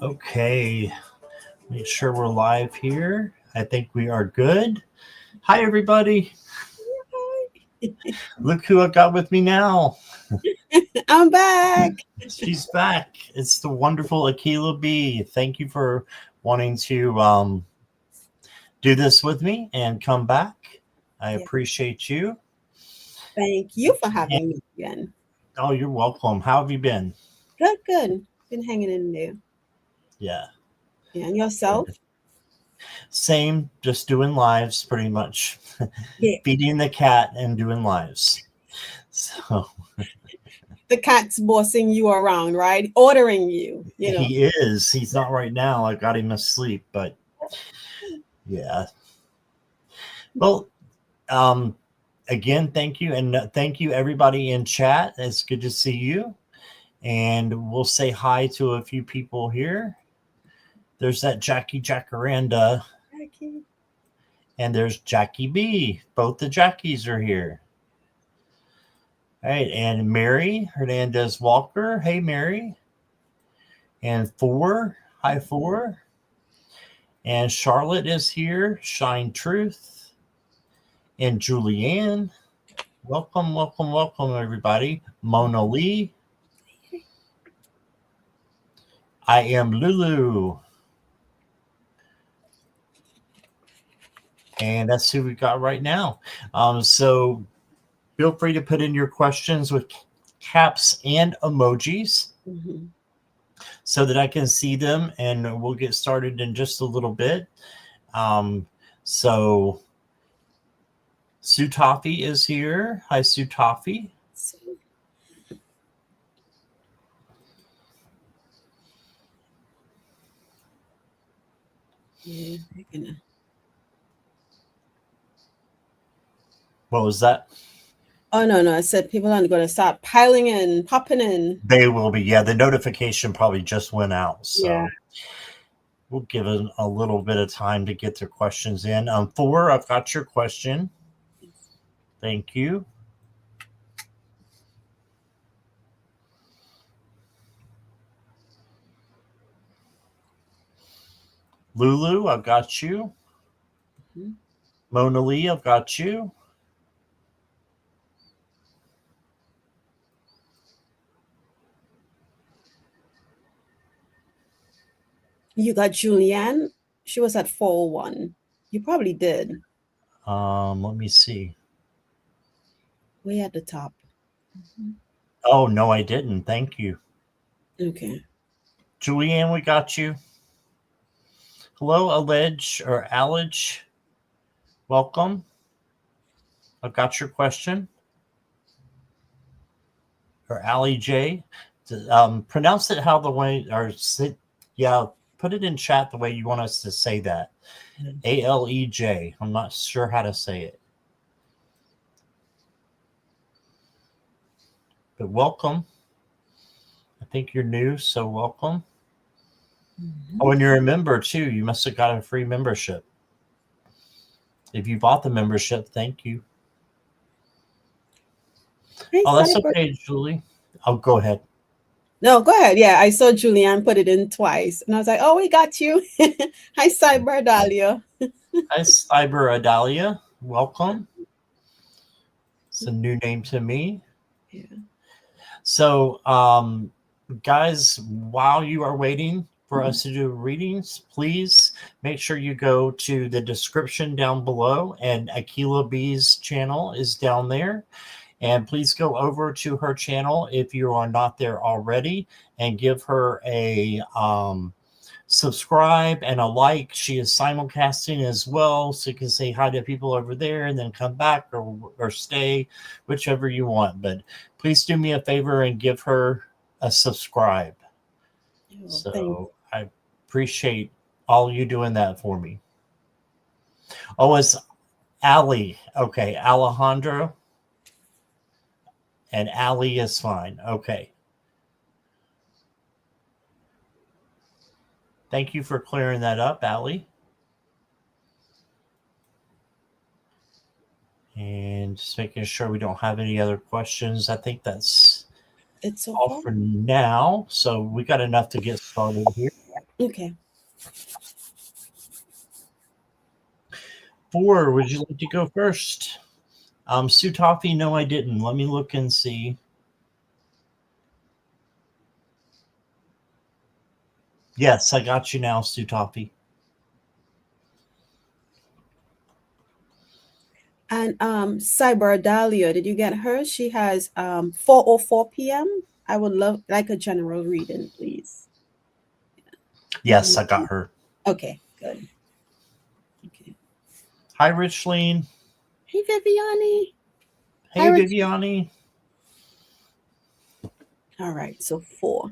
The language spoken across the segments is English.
Okay, make sure we're live here. I think we are good. Hi, everybody. Look who I got with me now. I'm back. She's back. It's the wonderful Akela B. Thank you for wanting to do this with me and come back. I Yeah. appreciate you. Thank you for And, having me again. oh, you're welcome. How have you been? Good, good. Been hanging in there. Yeah. Yeah, and yourself? Same, just doing lives pretty much. Yeah. Feeding the cat and doing lives. So The cat's bossing you around, right? Ordering you. he is. He's not right now. I got him asleep, but yeah. Well, um, again, thank you. And thank you, everybody in chat. It's good to see you. And we'll say hi to a few people here. There's that Jackie Jacaranda, Jackie. and there's Jackie B. Both the Jackies are here. All right. And Mary Hernandez Walker. Hey, Mary. And Four. Hi, Four. And Charlotte is here. Shine Truth. And Julianne. Welcome, welcome, welcome, everybody. Mona Lee. I am Lulu. And that's who we got right now. So feel free to put in your questions with caps and emojis Mm-hmm. so that I can see them, and we'll get started in just a little bit. So Sue Toffee is here. Hi, Sue Toffee. So, yeah, they're gonna. What was that? Oh no! I said people are gonna start piling in, popping in. They will be. Yeah, the notification probably just went out. Yeah. So we'll give it a little bit of time to get their questions in. Four, I've got your question. Thank you. Lulu, I've got you. Mm-hmm. Mona Lee, I've got you. You got Julianne. She was at 401. You probably did. Let me see. Way at the top. Mm-hmm. Oh, no, I didn't. Thank you. Okay. Julianne, we got you. Hello, Allege or Allege. Welcome. I've got your question. Or Allie J. Pronounce it how the way, or yeah, put it in chat the way you want us to say that. ALEJ. I'm not sure how to say it. But welcome. I think you're new, so welcome. Mm-hmm. Oh, and you're a member too. You must have got a free membership. If you bought the membership, thank you. Hey, Oh, that's Cyber. okay, Julie. Oh, go ahead. No, go ahead. Yeah, I saw Julianne put it in twice, and I was like, "Oh, we got you." Hi, Cyber Dahlia. Hi, Cyber Adalia. Welcome. It's a new name to me. Yeah. So, guys, while you are waiting for us to do readings, please make sure you go to the description down below, and Akela B's channel is down there. And please go over to her channel if you are not there already, and give her a subscribe and a like. She is simulcasting as well, so you can say hi to people over there and then come back or stay, whichever you want. But please do me a favor and give her a subscribe. Oh, thank So I appreciate all you doing that for me. Oh, it's Ali. Okay, Alejandro. And Ali is fine. Okay. Thank you for clearing that up, Ali. And just making sure we don't have any other questions. I think that's it's so all far. for now. So we got enough to get started here. Okay. 4, would you like to go first? Sue Toffee, no, I didn't. Let me look and see. Yes, I got you now, Sue Toffee. And Cyber Dahlia, did you get her? She has 4:04 p.m. I would love like a general reading, please. Yes, I got her. Okay, good. Okay. Hi, Richleen. Hey, Viviani. Hi, Hey, Rich. Viviani. All right, so 4.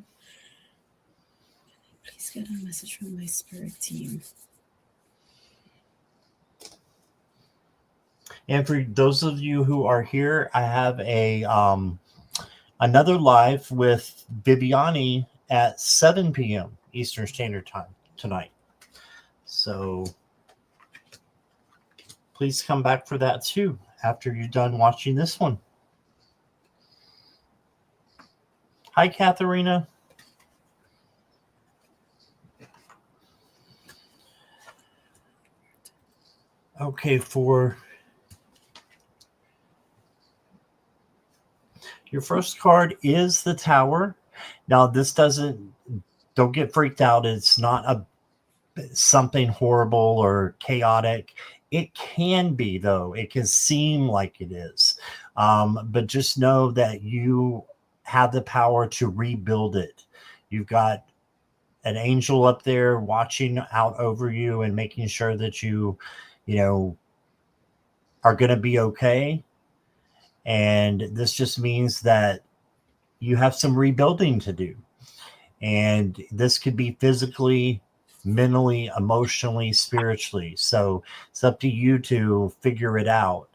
Please get a message from my spirit team. And for those of you who are here, I have a another live with Viviani at 7 p.m. Eastern Standard Time tonight. So please come back for that too after you're done watching this one. Hi, Katharina. Okay, for your first card is the Tower. Now, this doesn't, don't get freaked out. It's not a something horrible or chaotic. It can be, though. It can seem like it is. But just know that you have the power to rebuild it. You've got an angel up there watching out over you and making sure that you know, are going to be okay. And this just means that you have some rebuilding to do. And this could be physically, mentally, emotionally, spiritually. So it's up to you to figure it out.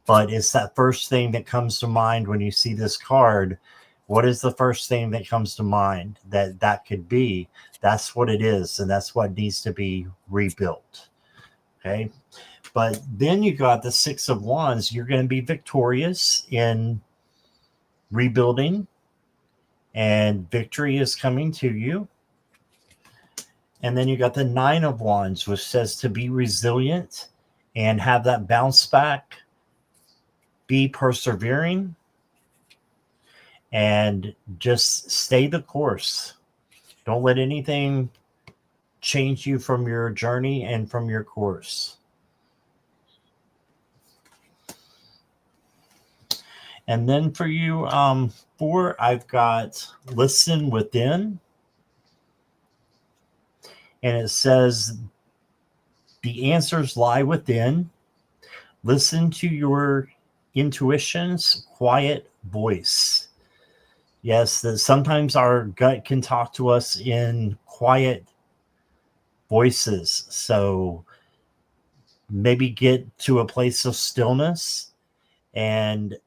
But it's that first thing that comes to mind when you see this card. What is the first thing that comes to mind that could be? That's what it is, and that's what needs to be rebuilt. Okay. But then you got the Six of Wands. You're going to be victorious in rebuilding, and victory is coming to you. And then you got the Nine of Wands, which says to be resilient and have that bounce back, be persevering, and just stay the course. Don't let anything change you from your journey and from your course. And then for you, 4, I've got listen within. And it says the answers lie within. Listen to your intuition's quiet voice. Yes, that sometimes our gut can talk to us in quiet voices. So maybe get to a place of stillness and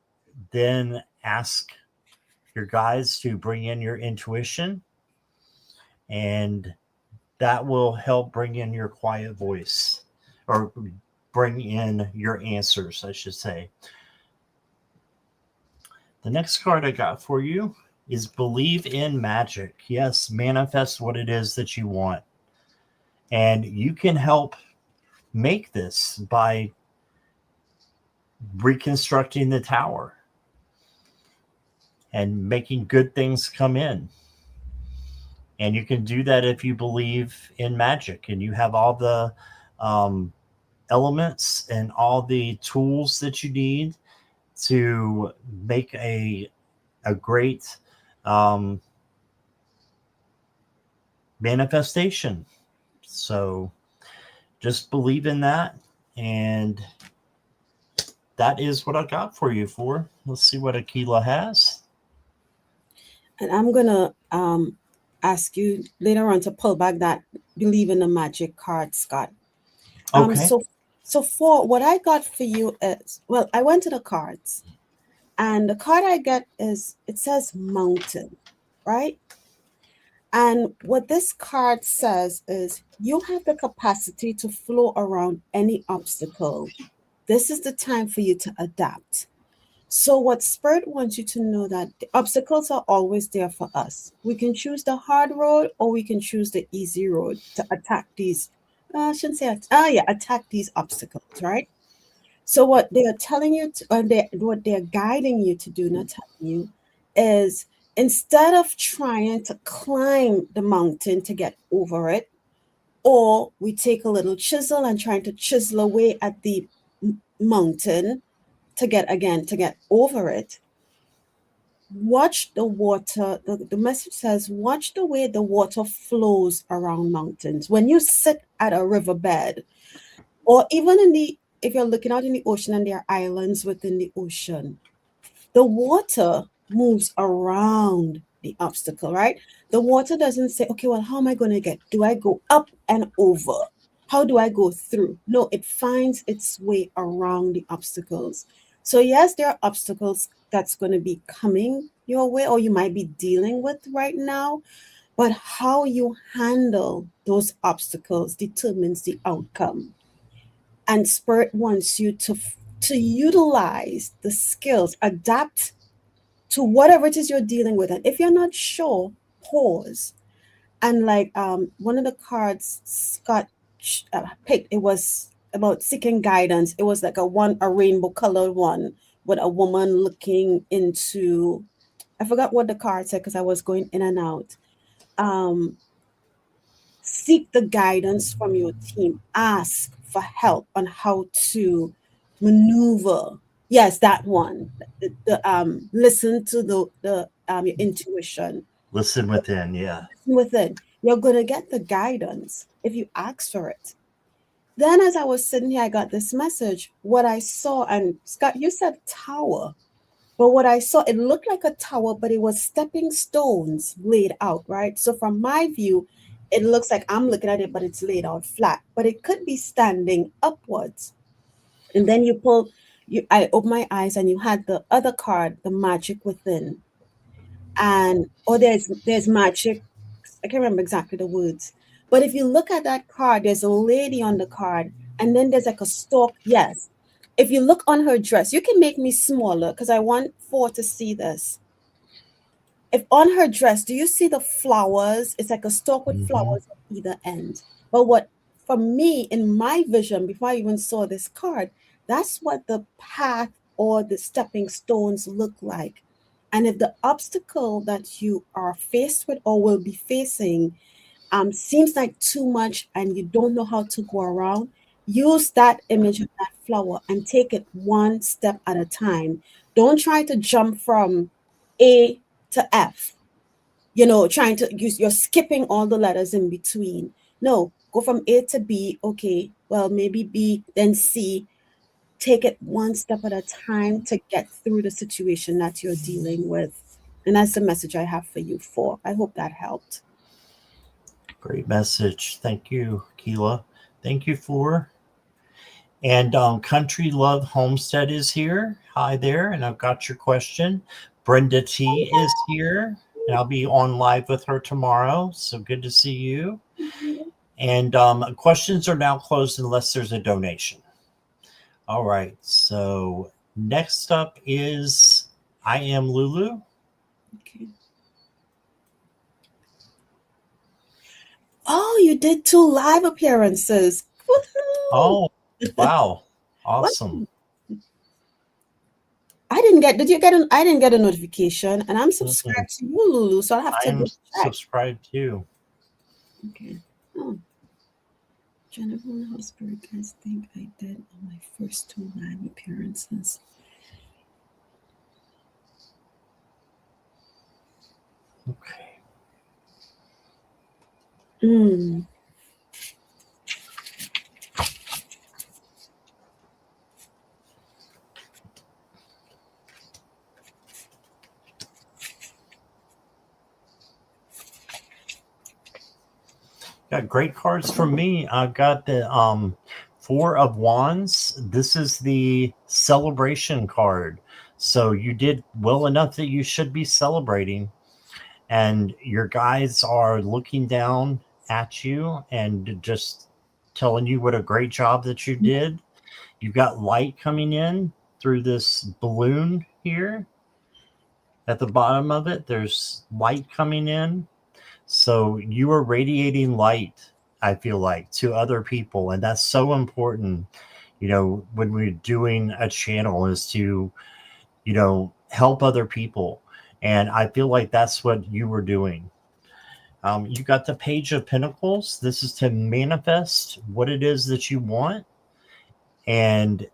then ask your guides to bring in your intuition, and that will help bring in your quiet voice, or bring in your answers, I should say. The next card I got for you is believe in magic. Yes, manifest what it is that you want. And you can help make this by reconstructing the tower and making good things come in. And you can do that if you believe in magic and you have all the um, elements and all the tools that you need to make a great um, manifestation. So just believe in that. And that is what I got for you. For let's see what Akela has. And I'm gonna ask you later on to pull back that believe in the magic card, Scott. Um, Okay. so so for what I got for you is, well, I went to the cards, and the card I get is, it says mountain, right? And what this card says is you have the capacity to flow around any obstacle. This is the time for you to adapt. So what Spirit wants you to know that the obstacles are always there for us. We can choose the hard road or we can choose the easy road to attack these. I shouldn't say attack these obstacles, right? So what they are telling you, what they're guiding you to do, not telling you, is instead of trying to climb the mountain to get over it, or we take a little chisel and trying to chisel away at the mountain to get over it. Watch the water. The message says, watch the way the water flows around mountains. When you sit at a riverbed, or even if you're looking out in the ocean and there are islands within the ocean, the water moves around the obstacle, right? The water doesn't say, okay, well, how am I going to get? Do I go up and over? How do I go through? No, it finds its way around the obstacles. So, yes, there are obstacles that's going to be coming your way or you might be dealing with right now, but how you handle those obstacles determines the outcome. And Spirit wants you to utilize the skills, adapt to whatever it is you're dealing with. And if you're not sure, pause. And like one of the cards Scott picked, it was about seeking guidance. It was like a rainbow colored one with a woman looking into. I forgot what the card said because I was going in and out. Um, Seek the guidance from your team. Ask for help on how to maneuver. Yes, that one. Listen to the your intuition. Listen within. Yeah. Listen within. You're gonna get the guidance if you ask for it. Then, as I was sitting here, I got this message. What I saw, and Scott, you said tower. But what I saw, it looked like a tower, but it was stepping stones laid out, right? So from my view, it looks like I'm looking at it, but it's laid out flat. But it could be standing upwards. And then I opened my eyes and you had the other card, the magic within. And there's magic. I can't remember exactly the words. But if you look at that card, there's a lady on the card, and then there's like a stalk. Yes, if you look on her dress, you can make me smaller because I want four to see this. If on her dress, do you see the flowers? It's like a stalk with Mm-hmm. flowers at either end. But what for me in my vision, before I even saw this card, that's what the path or the stepping stones look like. And if the obstacle that you are faced with or will be facing seems like too much and you don't know how to go around, use that image of that flower and take it one step at a time. Don't try to jump from A to F, trying to use, you're skipping all the letters in between. No, go from A to B. Okay, well, maybe B, then C. Take it one step at a time to get through the situation that you're dealing with. And that's the message I have for you for. I hope that helped. Great message. Thank you, Akela. Thank you for. And Country Love Homestead is here. Hi there. And I've got your question. Brenda T is here. And I'll be on live with her tomorrow. So good to see you. And questions are now closed unless there's a donation. All right. So next up is I Am Lulu. Okay. Oh, you did two live appearances. Woohoo! Oh, wow. What? Awesome. Did you get I didn't get a notification and I'm Mm-hmm. subscribed to you, Lulu, so I'll have I to am go check. subscribed too. Okay. Oh, Jennifer Hosberg, I think I did on my first two live appearances. Okay. Mm. Got great cards from me. I've got the Four of Wands. This is the celebration card. So you did well enough that you should be celebrating. And your guys are looking down at you and just telling you what a great job that you did. You've got light coming in through this balloon here at the bottom of it. There's light coming in. So you are radiating light, I feel like, to other people. And that's so important, when we're doing a channel is to, help other people. And I feel like that's what you were doing. You got the Page of Pentacles. This is to manifest what it is that you want and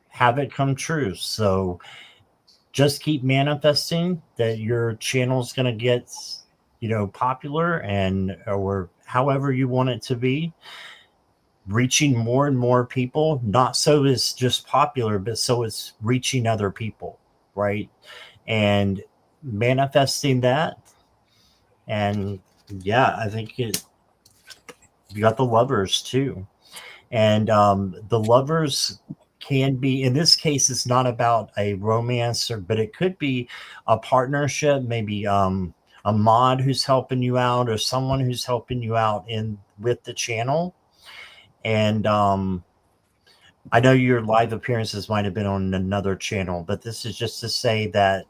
have it come true. So just keep manifesting that your channel is going to get, popular and or however you want it to be, reaching more and more people, not so it's just popular, but so it's reaching other people, right? And manifesting that. And yeah, I think you got the Lovers too. And the Lovers can be, in this case, it's not about a romance, but it could be a partnership, maybe a mod who's helping you out or someone who's helping you out in with the channel. And I know your live appearances might have been on another channel, but this is just to say that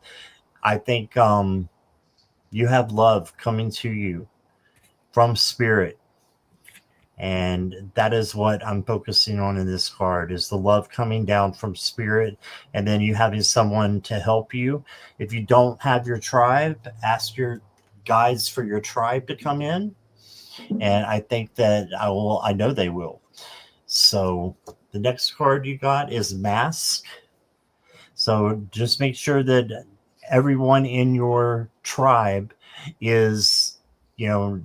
I think you have love coming to you from spirit. And that is what I'm focusing on in this card is the love coming down from spirit, and then you having someone to help you. If you don't have your tribe, ask your guides for your tribe to come in, and I think that I know they will. So the next card you got is Mask. So just make sure that everyone in your tribe is, you know,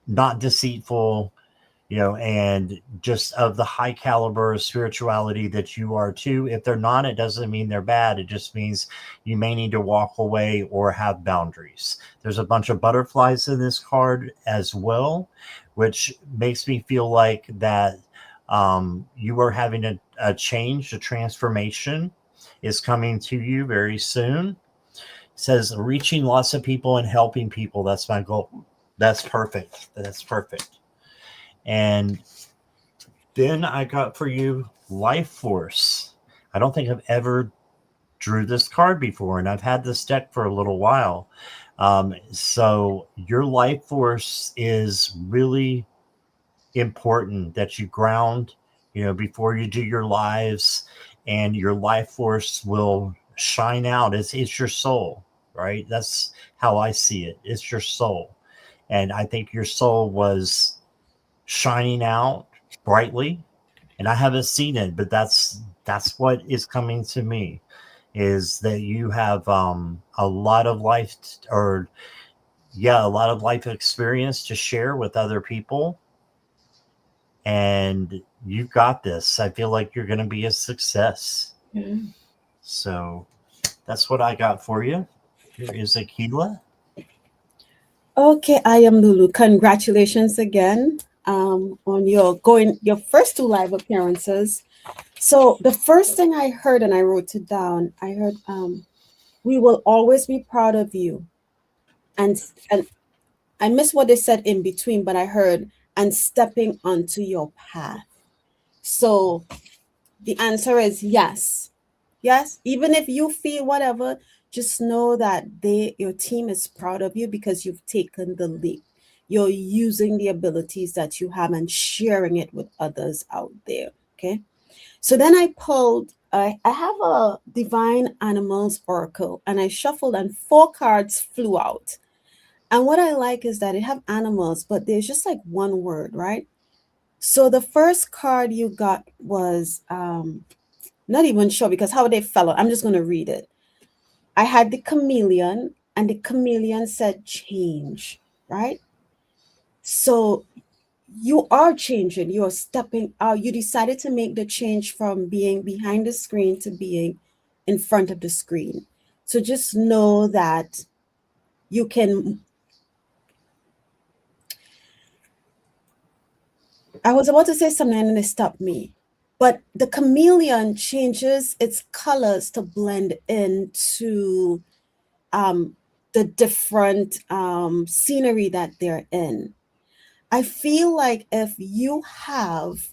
not deceitful, and just of the high caliber of spirituality that you are too. If they're not, it doesn't mean they're bad. It just means you may need to walk away or have boundaries. There's a bunch of butterflies in this card as well, which makes me feel like that you are having a change, a transformation is coming to you very soon. It says reaching lots of people and helping people. That's my goal. That's perfect. That's perfect. And then I got for you Life Force. I don't think I've ever drew this card before, and I've had this deck for a little while. So your Life Force is really important that you ground, before you do your lives, and your Life Force will shine out. It's your soul, right? That's how I see it. It's your soul. And I think your soul was shining out brightly, and I haven't seen it, but that's what is coming to me is that you have a lot of life or yeah, a lot of life experience to share with other people, and you got this. I feel like you're going to be a success. Yeah. So that's what I got for you. Here is Akela. Okay, I am Lulu. Congratulations again on your first two live appearances. So the first thing I heard, and I wrote it down, I heard we will always be proud of you. And I missed what they said in between, but I heard and stepping onto your path. So the answer is yes. Yes, even if you feel whatever, just know that your team is proud of you because you've taken the leap. You're using the abilities that you have and sharing it with others out there. Okay. So then I pulled, I have a Divine Animals Oracle and I shuffled and four cards flew out. And what I like is that it have animals, but there's just like one word, right? So the first card you got was not even sure because how they fell out. I'm just going to read it. I had the chameleon, and the chameleon said change, right? So you are changing, you're stepping out. You decided to make the change from being behind the screen to being in front of the screen. So just know that you can. I was about to say something and it stopped me. But the chameleon changes its colors to blend into um, the different scenery that they're in. I feel like if you have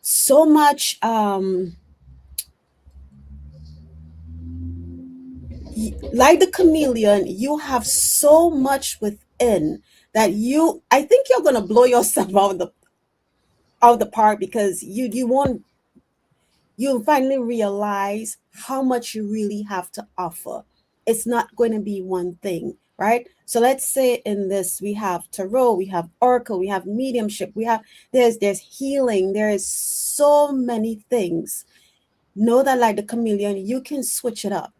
so much like the chameleon, you have so much within that I think you're going to blow yourself out of the park, because you'll finally realize how much you really have to offer. It's not going to be one thing, right? So let's say in this we have tarot, we have oracle, we have mediumship, we have there's healing, there is so many things. Know that like the chameleon, you can switch it up.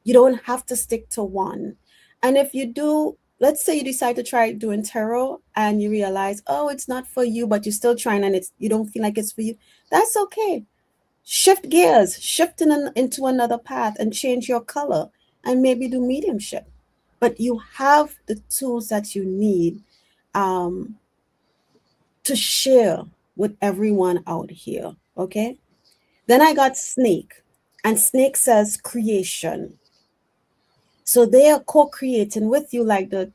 You don't have to stick to one. And if you do, let's say you decide to try doing tarot and you realize, oh, it's not for you, but you're still trying and you don't feel like it's for you. That's okay. Shift gears, into another path and change your color and maybe do mediumship. But you have the tools that you need um, to share with everyone out here. Okay. Then I got snake, and snake says creation. So they are co-creating with you, like the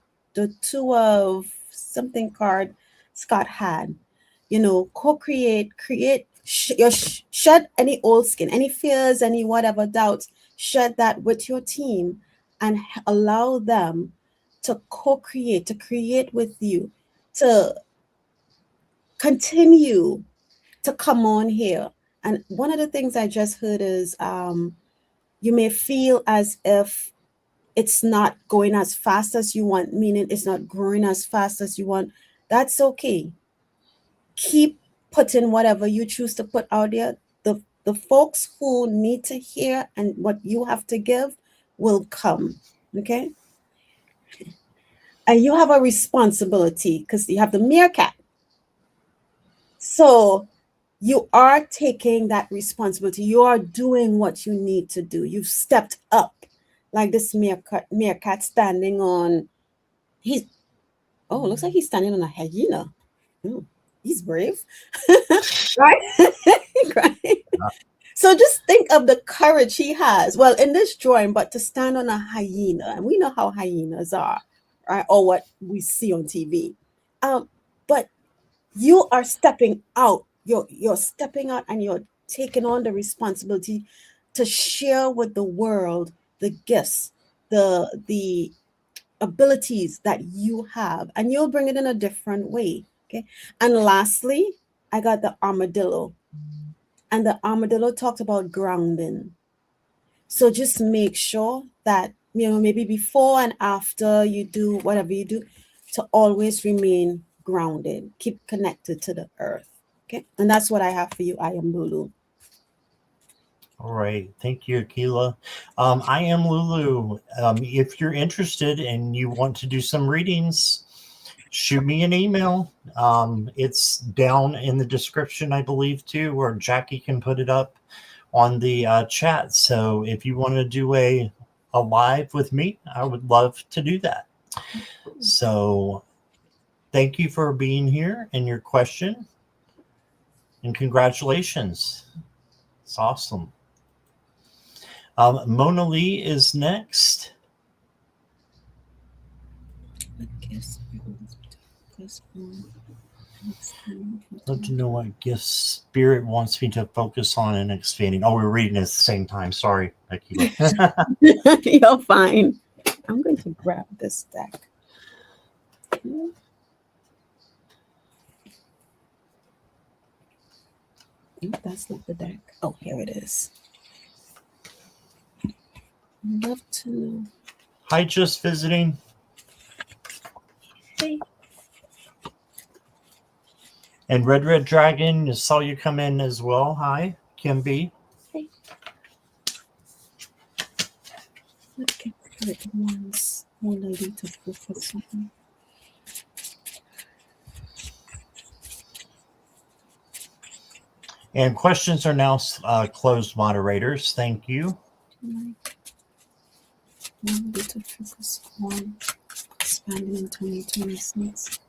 two of something card Scott had. Co-create, create, shed any old skin, any fears, any whatever doubts, shed that with your team and allow them to co-create, to create with you, to continue to come on here. And one of the things I just heard is you may feel as if it's not going as fast as you want, meaning it's not growing as fast as you want. That's okay. Keep putting whatever you choose to put out there. The folks who need to hear and what you have to give will come. Okay. And you have a responsibility because you have the meerkat. So you are taking that responsibility. You are doing what you need to do. You've stepped up, like this meerkat standing on. He's looks like he's standing on a hyena. Oh, he's brave, right? Right. So just think of the courage he has. Well, in this drawing, but to stand on a hyena, and we know how hyenas are, right? Or what we see on TV. But you are stepping out. You're stepping out and you're taking on the responsibility to share with the world the gifts, the abilities that you have, and you'll bring it in a different way. Okay. And lastly, I got the armadillo. And the armadillo talked about grounding. So just make sure that, maybe before and after you do whatever you do, to always remain grounded, keep connected to the earth. Okay. And that's what I have for you. I am Lulu. All right. Thank you, Akela. I am Lulu. If you're interested and you want to do some readings, shoot me an email. It's down in the description, I believe, too, or Jackie can put it up on the chat. So if you want to do a live with me, I would love to do that. So thank you for being here and your question. And congratulations. It's awesome. Mona Lee is next. Love to know what gifts Spirit wants me to focus on and expanding. Oh, we're reading at the same time. Sorry, Akela. You're fine. I'm going to grab this deck. That's not the deck. Oh, here it is. I'd love to know. Hi, just visiting. Hey. And Red Dragon, saw you come in as well. Hi, Kim B. Hey. What can Spirit wants more lady to focus on? And questions are now closed, moderators. Thank you. Lady to focus on expanding in 2026.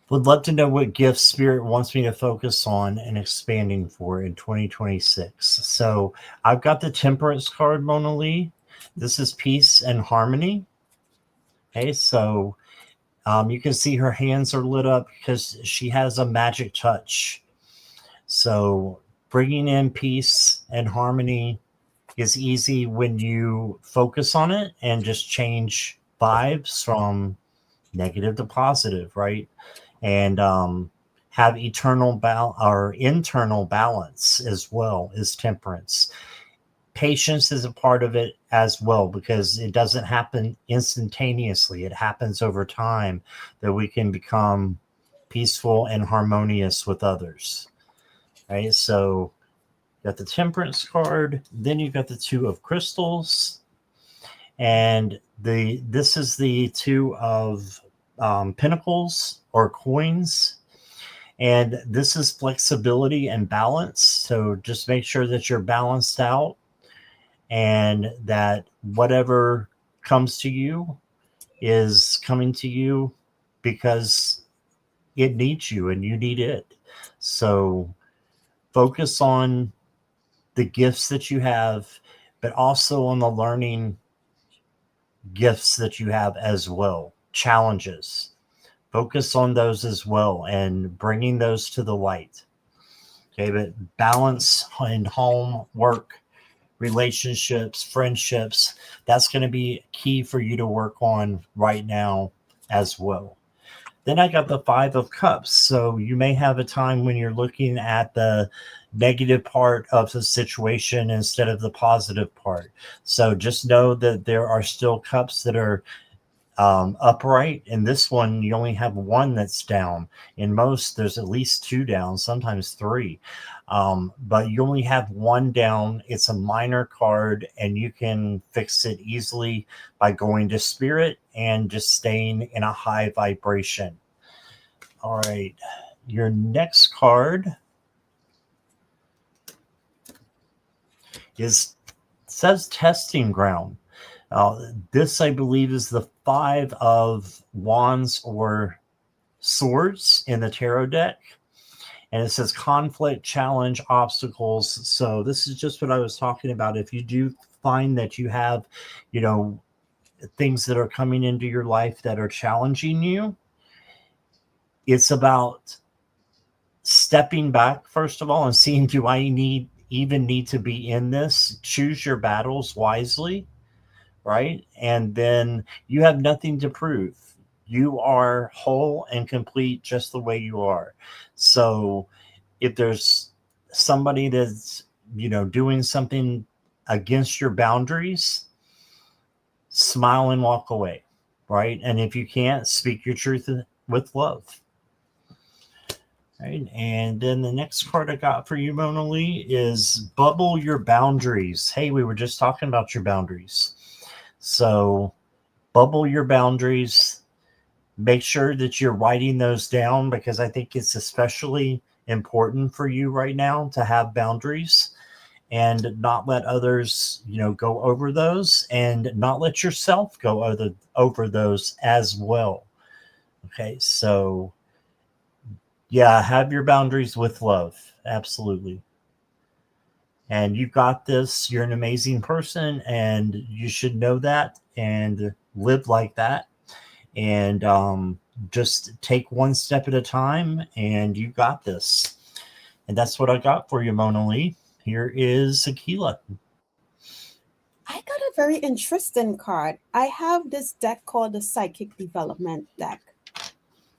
Would love to know what gifts Spirit wants me to focus on and expanding for in 2026. So I've got the Temperance card, Mona Lee. This is peace and harmony. Okay, so you can see her hands are lit up because she has a magic touch. So bringing in peace and harmony is easy when you focus on it and just change vibes from negative to positive, right? And have or internal balance as well as temperance. Patience is a part of it as well because it doesn't happen instantaneously. It happens over time that we can become peaceful and harmonious with others. Right? So you got the temperance card, then you got the two of crystals, and the this is the two of pentacles or coins, and this is flexibility and balance. So just make sure that you're balanced out and that whatever comes to you is coming to you because it needs you and you need it. So focus on the gifts that you have, but also on the learning gifts that you have as well, challenges. Focus on those as well and bringing those to the light. Okay, but balance in home, work, relationships, friendships, that's going to be key for you to work on right now as well. Then I got the Five of Cups. So you may have a time when you're looking at the negative part of the situation instead of the positive part. So just know that there are still cups that are upright. In this one, you only have one that's down. In most, there's at least two down, sometimes three. But you only have one down. It's a minor card, and you can fix it easily by going to spirit and just staying in a high vibration. All right. Your next card is says testing ground. This, I believe, is the five of wands or swords in the tarot deck. And it says conflict, challenge, obstacles. So this is just what I was talking about. If you do find that you have, you know, things that are coming into your life that are challenging you, it's about stepping back first of all and seeing, do I need to be in this? Choose your battles wisely, right? And then you have nothing to prove. You are whole and complete just the way you are. So if there's somebody that's, doing something against your boundaries, smile and walk away, right? And if you can't, speak your truth with love. Right. And then the next card I got for you, Mona Lee, is bubble your boundaries. Hey, we were just talking about your boundaries. So bubble your boundaries. Make sure that you're writing those down because I think it's especially important for you right now to have boundaries and not let others, go over those, and not let yourself go over those as well. Okay. So yeah, have your boundaries with love. Absolutely. And you got this. You're an amazing person, and you should know that and live like that. And just take one step at a time, and you got this. And that's what I got for you, Mona Lee. Here is Akela. I got a very interesting card. I have this deck called the Psychic Development deck,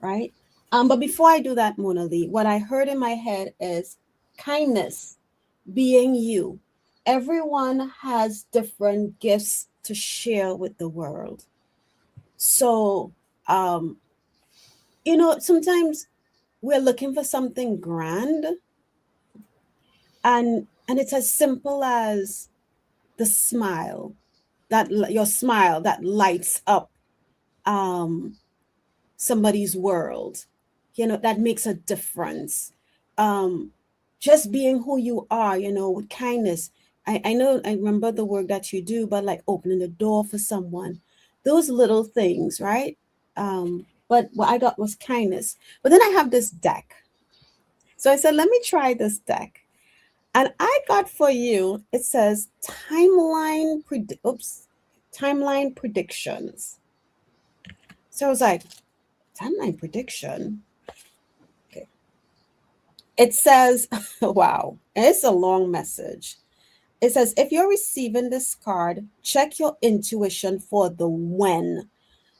right? But before I do that, Mona Lee, what I heard in my head is kindness, being you. Everyone has different gifts to share with the world. So, um, sometimes we're looking for something grand, and it's as simple as the smile, your smile that lights up um somebody's world, that makes a difference. um just being who you are, with kindness. I know, I remember the work that you do, but like opening the door for someone, those little things, right? But what I got was kindness. But then I have this deck, so I said, let me try this deck. And I got for you, it says timeline predictions. So I was like, timeline prediction. Okay. It says, wow, it's a long message. It says, if you're receiving this card, check your intuition for the when.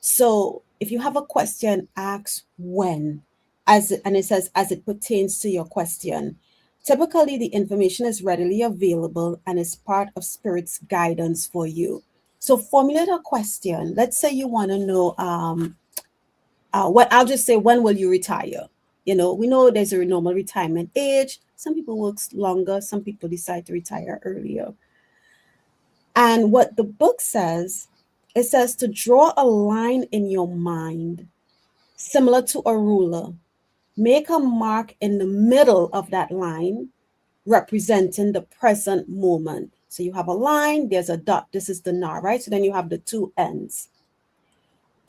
So if you have a question, ask when, and it says as it pertains to your question. Typically, the information is readily available and is part of spirit's guidance for you. So formulate a question. Let's say you want to know, what I'll just say, when will you retire? We know there's a normal retirement age. Some people work longer. Some people decide to retire earlier. And what the book says, it says to draw a line in your mind, similar to a ruler. Make a mark in the middle of that line, representing the present moment. So you have a line, there's a dot. This is the now, right? So then you have the two ends.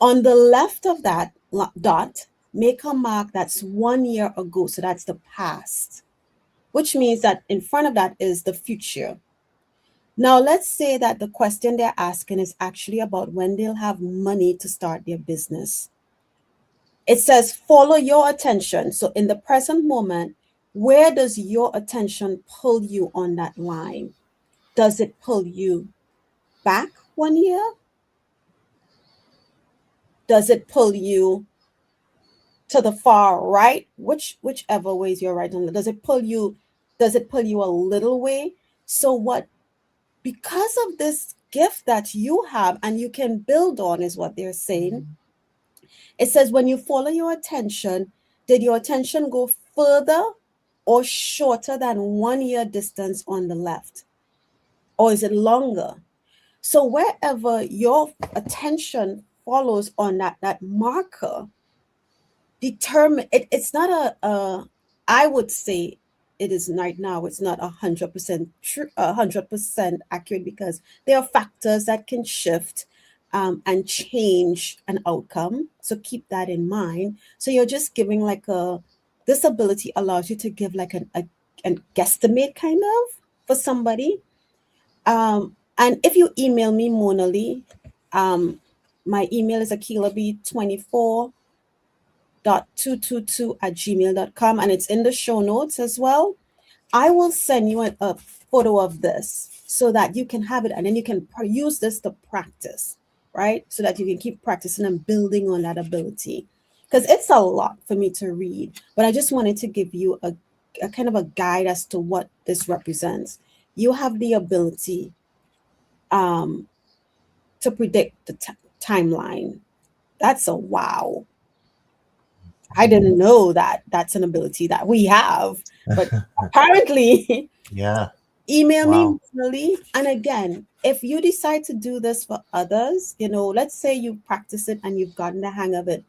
On the left of that dot, make a mark that's 1 year ago. So that's the past, which means that in front of that is the future. Now, let's say that the question they're asking is actually about when they'll have money to start their business. It says, follow your attention. So, in the present moment, where does your attention pull you on that line? Does it pull you back 1 year? Does it pull you to the far right? Whichever ways you're right on. Does it pull you a little way? So what because of this gift that you have and you can build on, is what they're saying. It says, when you follow your attention, did your attention go further or shorter than 1 year distance on the left? Or is it longer? So wherever your attention follows on that marker, it's not I would say it is right now, it's not 100% true, 100% accurate, because there are factors that can shift, and change an outcome. So keep that in mind. So you're just giving like this ability allows you to give like an guesstimate kind of for somebody. And if you email me, Mona Lee, my email is akela222@gmail.com, and it's in the show notes as well. I will send you a photo of this so that you can have it, and then you can use this to practice, right? So that you can keep practicing and building on that ability. Because it's a lot for me to read, but I just wanted to give you a kind of a guide as to what this represents. You have the ability, um, to predict the timeline. That's a wow. I didn't know that that's an ability that we have, but apparently, Yeah. email me, Wow. Molly. And again, if you decide to do this for others, let's say you practice it and you've gotten the hang of it,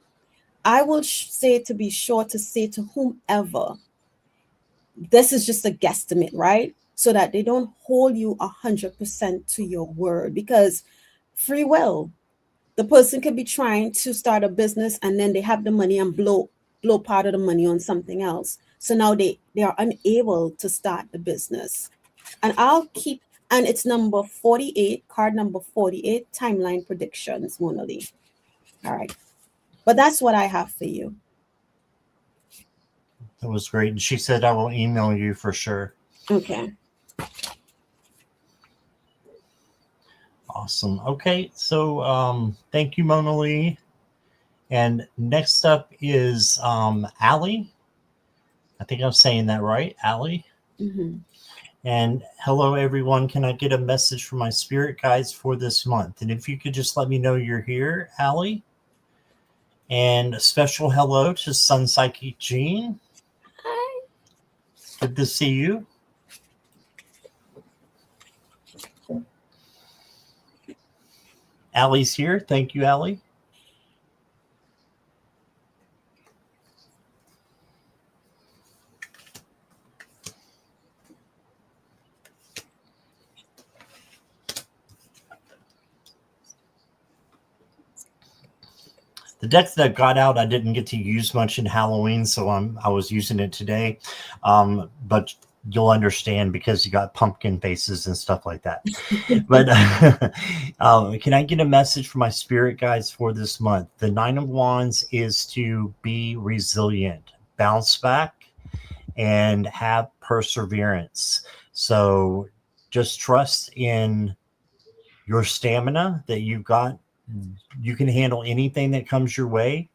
I will say to be sure to say to whomever, this is just a guesstimate, right? So that they don't hold you 100% to your word, because free will, the person could be trying to start a business and then they have the money and blow part of the money on something else. So now they are unable to start the business. And and it's number 48, card number 48, timeline predictions, Mona Lee. All right. But that's what I have for you. That was great. And she said, I will email you for sure. Okay. Awesome. Okay. So thank you, Mona Lee. And next up is Allie. I think I'm saying that right, Allie. Mm-hmm. And hello, everyone. Can I get a message from my spirit guides for this month? And if you could just let me know you're here, Allie. And a special hello to Sun Psychic Jean. Hi. Good to see you. Allie's here. Thank you, Allie. The deck that I got out, I didn't get to use much in Halloween, so I was using it today. But you'll understand because you got pumpkin faces and stuff like that. But can I get a message from my spirit guides for this month? The Nine of Wands is to be resilient, bounce back, and have perseverance. So just trust in your stamina that you've got. You can handle anything that comes your way,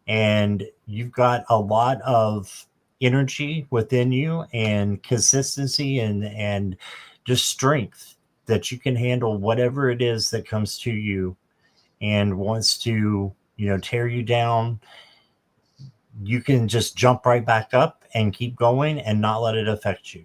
and you've got a lot of energy within you and consistency and just strength that you can handle whatever it is that comes to you and wants to, tear you down. You can just jump right back up and keep going and not let it affect you.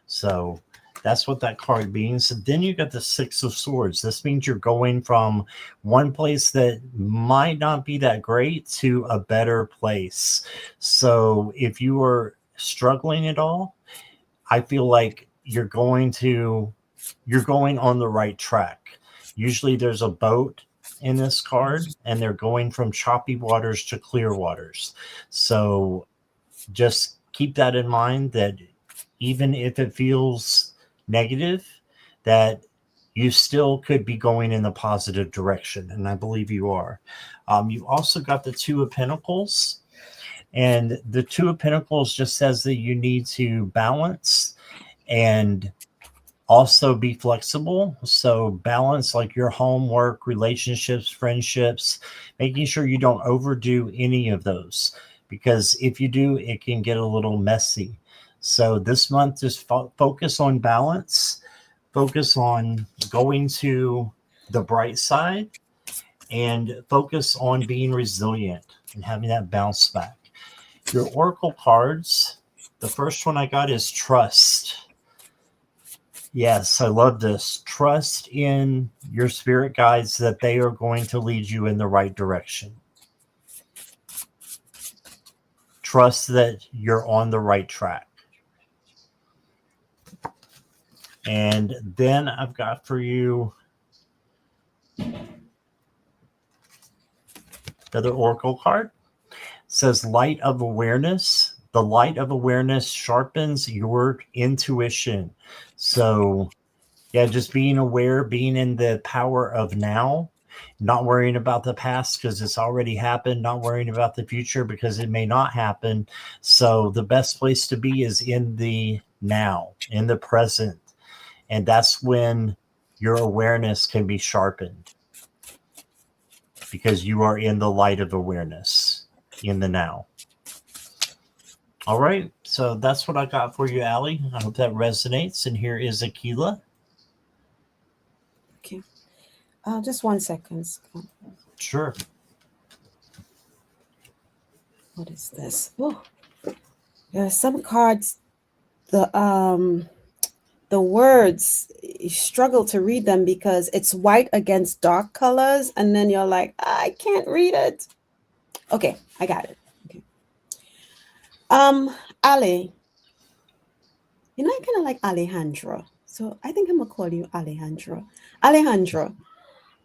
So that's what that card means. And then you got the Six of Swords. This means you're going from one place that might not be that great to a better place. So if you are struggling at all, I feel like you're going on the right track. Usually there's a boat in this card and they're going from choppy waters to clear waters. So just keep that in mind, that even if it feels negative, that you still could be going in the positive direction. And I believe you are. You also got the Two of Pentacles. And the Two of Pentacles just says that you need to balance and also be flexible. So balance like your homework, relationships, friendships, making sure you don't overdo any of those, because if you do, it can get a little messy. So this month, just focus on balance, focus on going to the bright side, and focus on being resilient and having that bounce back. Your oracle cards, the first one I got is trust. Yes, I love this. Trust in your spirit guides that they are going to lead you in the right direction. Trust that you're on the right track. And then I've got for you another oracle card. It says light of awareness. The light of awareness sharpens your intuition. So yeah, just being aware, being in the power of now, not worrying about the past because it's already happened, not worrying about the future because it may not happen. So the best place to be is in the now, in the present. And that's when your awareness can be sharpened, because you are in the light of awareness in the now. All right. So that's what I got for you, Allie. I hope that resonates. And here is Akela. Okay. Just 1 second. Sure. What is this? Oh, there are some cards. The words, you struggle to read them because it's white against dark colors, and then you're like, I can't read it. Okay, I got it. Okay. Ali, I kind of like Alejandro, so I think I'm gonna call you Alejandro. Alejandro,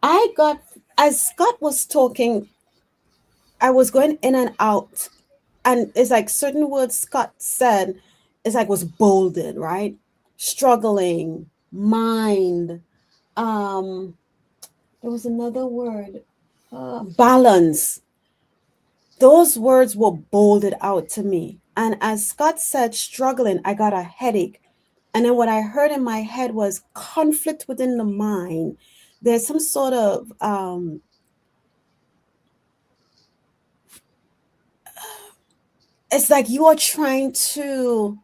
I got, as Scott was talking, I was going in and out, and it's like certain words Scott said, it's like was bolded, right? Struggling, mind. Um, there was another word, balance. Those words were bolded out to me. And as Scott said, struggling, I got a headache. And then what I heard in my head was conflict within the mind. There's some sort of it's like you are trying to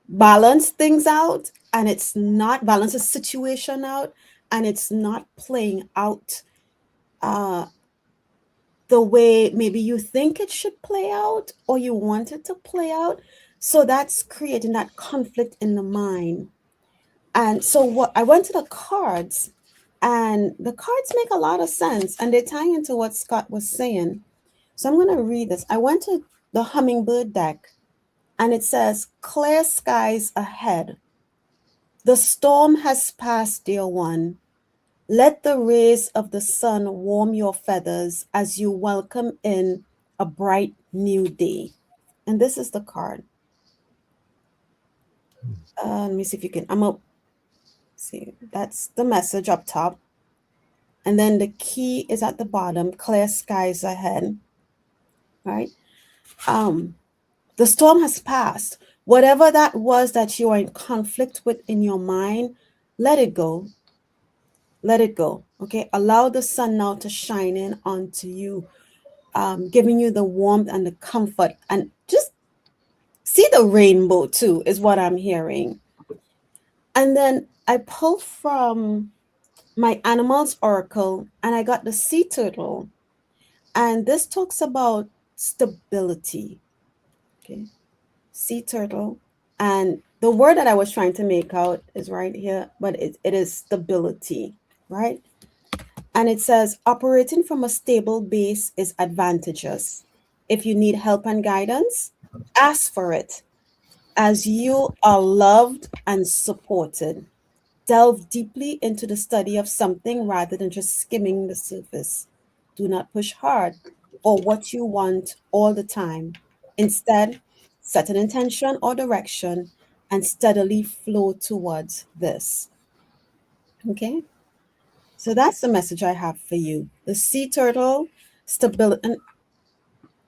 balance things out, and it's not balance a situation out, and it's not playing out uh the way maybe you think it should play out or you want it to play out. So that's creating that conflict in the mind. And so what I went to the cards, and the cards make a lot of sense and they tie into what Scott was saying. So I'm going to read this. I went to the hummingbird deck, and it says, clear skies ahead. The storm has passed, dear one. Let the rays of the sun warm your feathers as you welcome in a bright new day. And this is the card. Let me see if you can. I'm up. See, that's the message up top. And then the key is at the bottom. Clear skies ahead. Right? The storm has passed. Whatever that was that you are in conflict with in your mind, let it go. Let it go. Okay. Allow the sun now to shine in onto you, giving you the warmth and the comfort. And just see the rainbow too, is what I'm hearing. And then I pulled from my animals oracle and I got the sea turtle. And this talks about stability. Okay. Sea turtle. And the word that I was trying to make out is right here, but it is stability, right? And it says operating from a stable base is advantageous. If you need help and guidance, ask for it, as you are loved and supported. Delve deeply into the study of something rather than just skimming the surface. Do not push hard for what you want all the time. Instead, set an intention or direction and steadily flow towards this. Okay? So that's the message I have for you. The sea turtle, stability,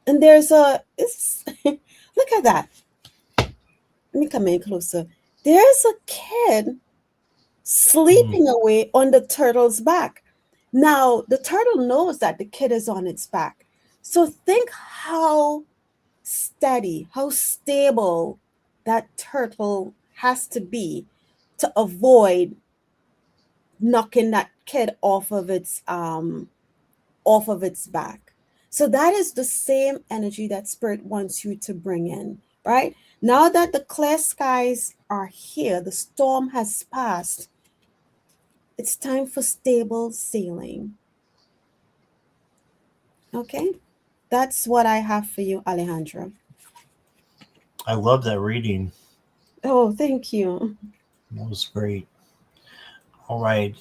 and there's a it's look at that. Let me come in closer. There's a kid Mm. sleeping away on the turtle's back. Now, the turtle knows that the kid is on its back. So think how steady, how stable that turtle has to be to avoid knocking that kid off of its back. So that is the same energy that spirit wants you to bring in, right? Now that the clear skies are here, the storm has passed, it's time for stable sailing. Okay? That's what I have for you, Alejandro. I love that reading. Oh, thank you. That was great. All right.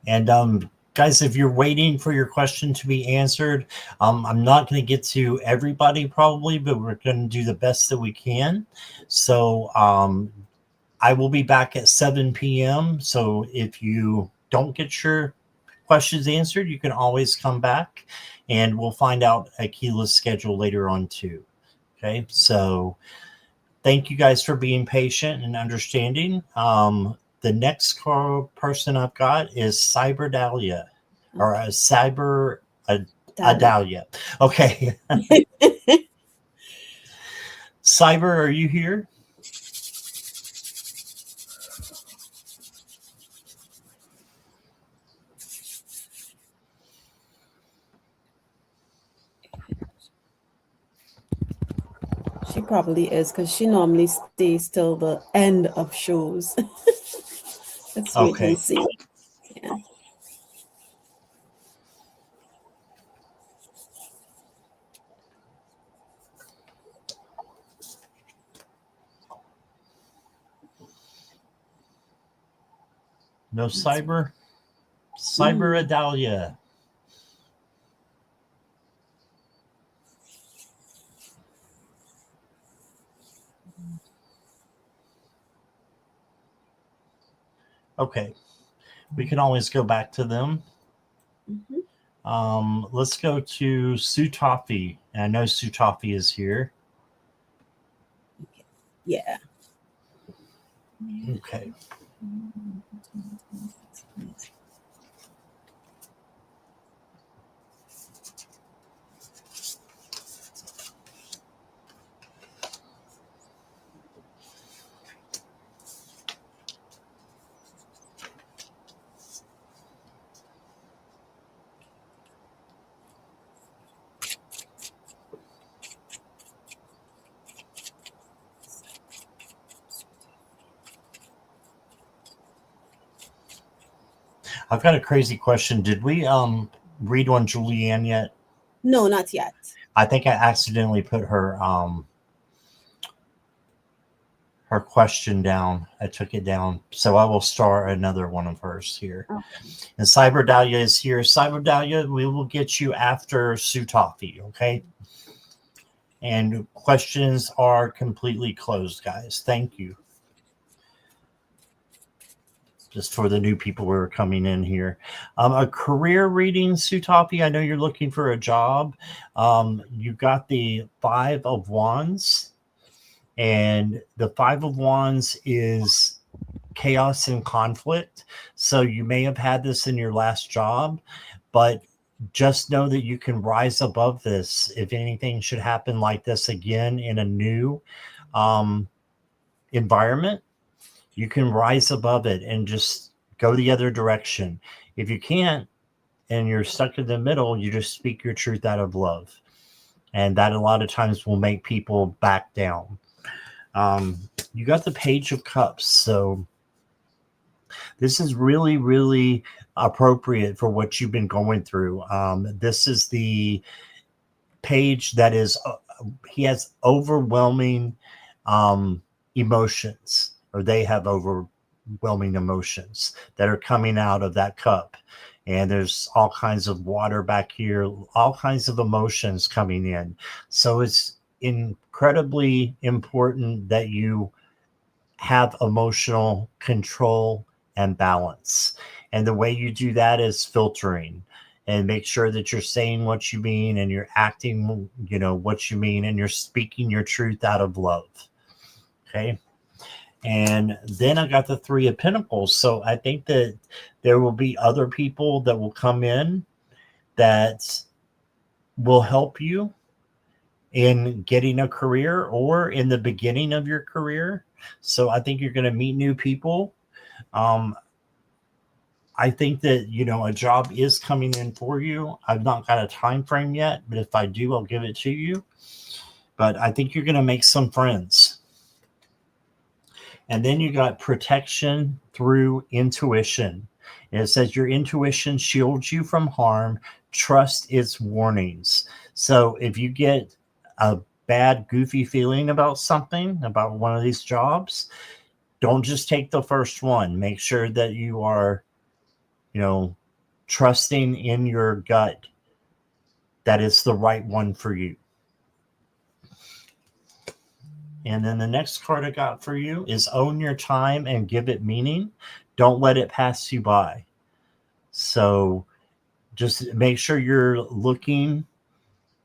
And guys, if you're waiting for your question to be answered, I'm not going to get to everybody probably, but we're going to do the best that we can. So I will be back at 7 p.m. So if you don't get your questions answered, you can always come back and we'll find out Akela's schedule later on too. Okay. So thank you guys for being patient and understanding. The next person I've got is Cyber Dahlia or a Cyber Dahlia. Adalia. Okay. Cyber, are you here? She probably is because she normally stays till the end of shows. Let's wait and Okay. see. Yeah. No Cyber? Cyber Mm. Adalia. Okay. We can always go back to them. Mhm. Let's go to Sutafi. And I know Sutafi is here. Yeah. Okay. I've got a crazy question. Did we read on Julianne yet? No, not yet. I think I accidentally put her question down. I took it down. So I will start another one of hers here. Okay. And Cyber Dahlia is here. Cyber Dahlia, we will get you after Sutafi, okay? And questions are completely closed, guys. Thank you. Just for the new people who are coming in here. A career reading, Sutafi. I know you're looking for a job. You got the Five of Wands, And the Five of Wands is chaos and conflict. So you may have had this in your last job, but just know that you can rise above this. If anything should happen like this again in a new um, environment, you can rise above it and just go the other direction. If you can't and you're stuck in the middle, you just speak your truth out of love. And that a lot of times will make people back down. You got the Page of Cups. So this is really, really appropriate for what you've been going through. This is the page that is, he has overwhelming emotions, or they have overwhelming emotions that are coming out of that cup. And there's all kinds of water back here, all kinds of emotions coming in. So it's incredibly important that you have emotional control and balance. And the way you do that is filtering and make sure that you're saying what you mean and you're acting, what you mean, and you're speaking your truth out of love. Okay. And then I got the Three of Pentacles. So I think that there will be other people that will come in that will help you in getting a career or in the beginning of your career. So I think you're going to meet new people. Um, I think that a job is coming in for you. I've not got a time frame yet, but if I do, I'll give it to you. But I think you're going to make some friends. And then you got protection through intuition. And it says your intuition shields you from harm. Trust its warnings. So if you get a bad, goofy feeling about something, about one of these jobs, don't just take the first one. Make sure that you are, trusting in your gut that it's the right one for you. And then the next card I got for you is own your time and give it meaning. Don't let it pass you by. So just make sure you're looking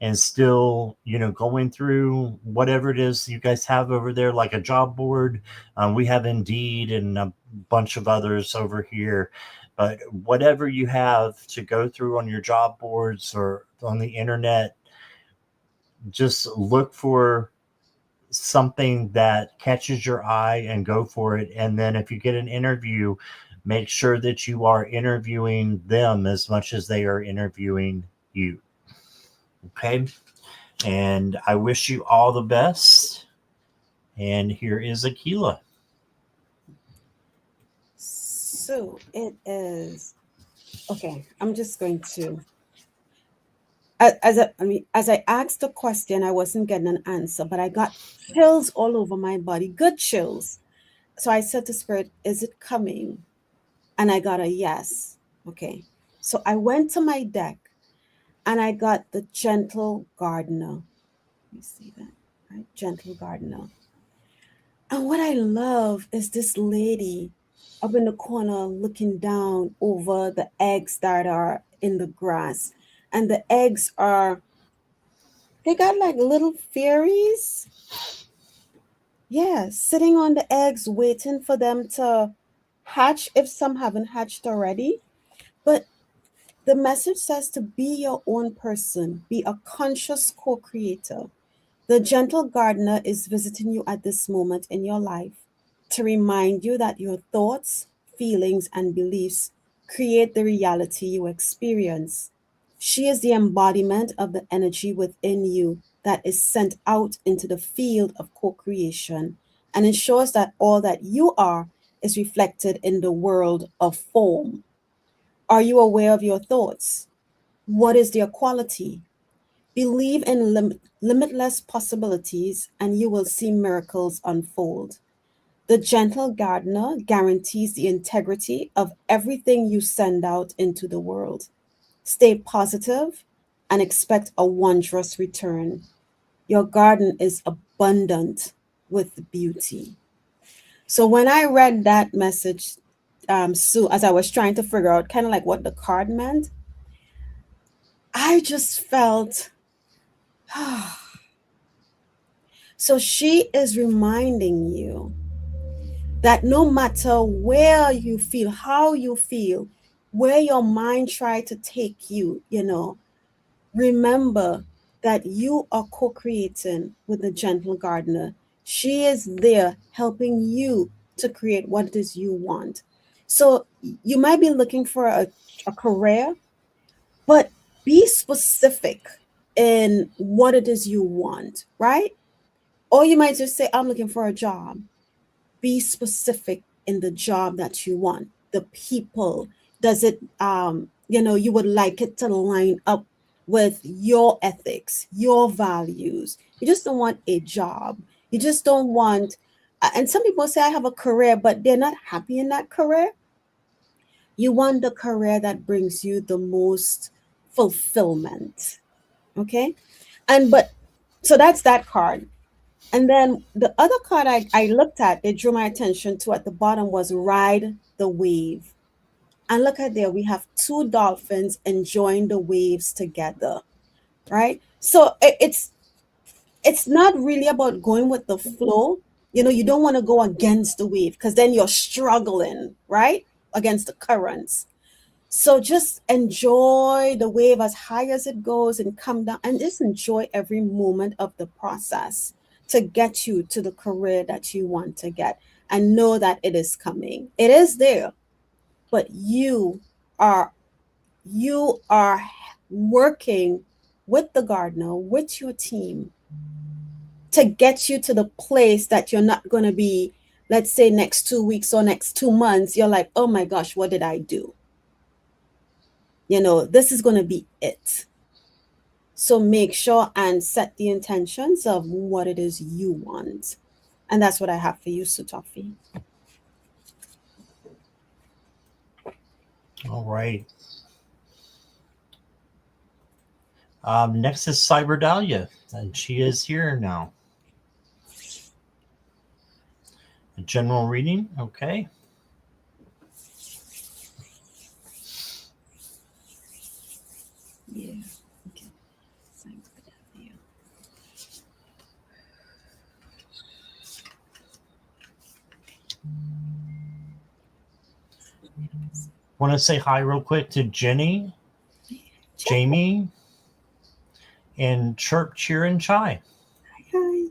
and still, going through whatever it is you guys have over there, like a job board. We have Indeed and a bunch of others over here. But whatever you have to go through on your job boards or on the internet, just look for something that catches your eye and go for it. And then if you get an interview, make sure that you are interviewing them as much as they are interviewing you. Okay. And I wish you all the best. And here is Akela. So it is okay. I'm just going to as I asked the question, I wasn't getting an answer, but I got chills all over my body, good chills. So I said to Spirit, "Is it coming?" And I got a yes. Okay. So I went to my deck and I got the Gentle Gardener. You see that, right? Gentle Gardener. And what I love is this lady up in the corner looking down over the eggs that are in the grass. And the eggs are, they got like little fairies. Yeah, sitting on the eggs, waiting for them to hatch if some haven't hatched already. But the message says to be your own person, be a conscious co creator. The gentle gardener is visiting you at this moment in your life to remind you that your thoughts, feelings, and beliefs create the reality you experience. She is the embodiment of the energy within you that is sent out into the field of co creation and ensures that all that you are is reflected in the world of form. Are you aware of your thoughts? What is their quality? Believe in limitless possibilities, and you will see miracles unfold. The gentle gardener guarantees the integrity of everything you send out into the world. Stay positive and expect a wondrous return. Your garden is abundant with beauty. So when I read that message, Sue, as I was trying to figure out kind of like what the card meant, I just felt So she is reminding you that no matter where you feel, how you feel, where your mind tried to take you, remember that you are co creating with the gentle gardener. She is there helping you to create what it is you want. So you might be looking for a career, but be specific in what it is you want, right? Or you might just say, I'm looking for a job. Be specific in the job that you want, the people. Does it, you would like it to line up with your ethics, your values. You just don't want a job. You just don't want, and some people say, I have a career, but they're not happy in that career. You want the career that brings you the most fulfillment. Okay. But so that's that card. And then the other card I looked at, it drew my attention to at the bottom was ride the wave. And look at there, we have two dolphins enjoying the waves together, right? So it's not really about going with the flow. You don't want to go against the wave because then you're struggling, right? Against the currents. So just enjoy the wave as high as it goes and come down and just enjoy every moment of the process to get you to the career that you want to get and know that it is coming. It is there, but are you are working with the gardener, with your team to get you to the place that you're not going to be, let's say next 2 weeks or next 2 months, you're like, oh my gosh, what did I do? This is going to be it. So make sure and set the intentions of what it is you want. And that's what I have for you, Sutafi. All right. Next is Cyber Dahlia, and she is here now. A general reading, okay. Yeah. Okay. Want to say hi real quick to Jenny, Jamie, and Chirp, Cheer, and Chai. Hi.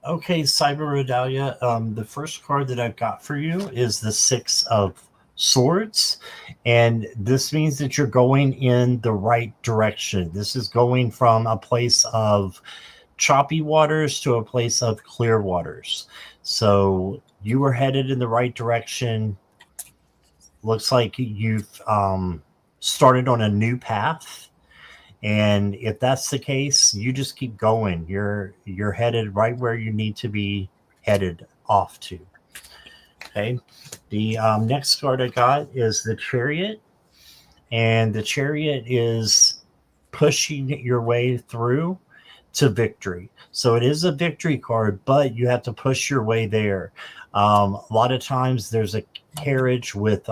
Okay, Cyber Redalia, the first card that I've got for you is the Six of Swords, and this means that you're going in the right direction. This is going from a place of choppy waters to a place of clear waters. So you are headed in the right direction. Looks like you've started on a new path. And if that's the case, you just keep going. You're headed right where you need to be headed off to. Okay. The next card I got is the Chariot, and the Chariot is pushing your way through to victory. So it is a victory card, but you have to push your way there. A lot of times there's a carriage with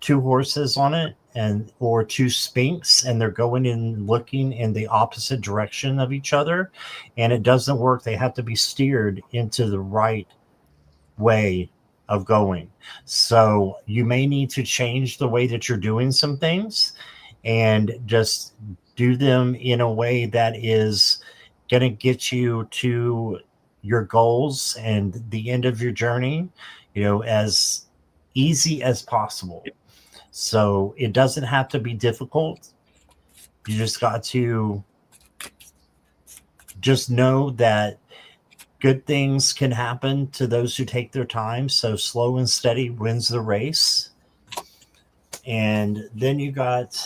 two horses on it and or two sphinx, and they're going in looking in the opposite direction of each other, and it doesn't work. They have to be steered into the right way of going. So you may need to change the way that you're doing some things and just do them in a way that is going to get you to your goals and the end of your journey, as easy as possible. So it doesn't have to be difficult. You just got to just know that good things can happen to those who take their time. So slow and steady wins the race. And then you got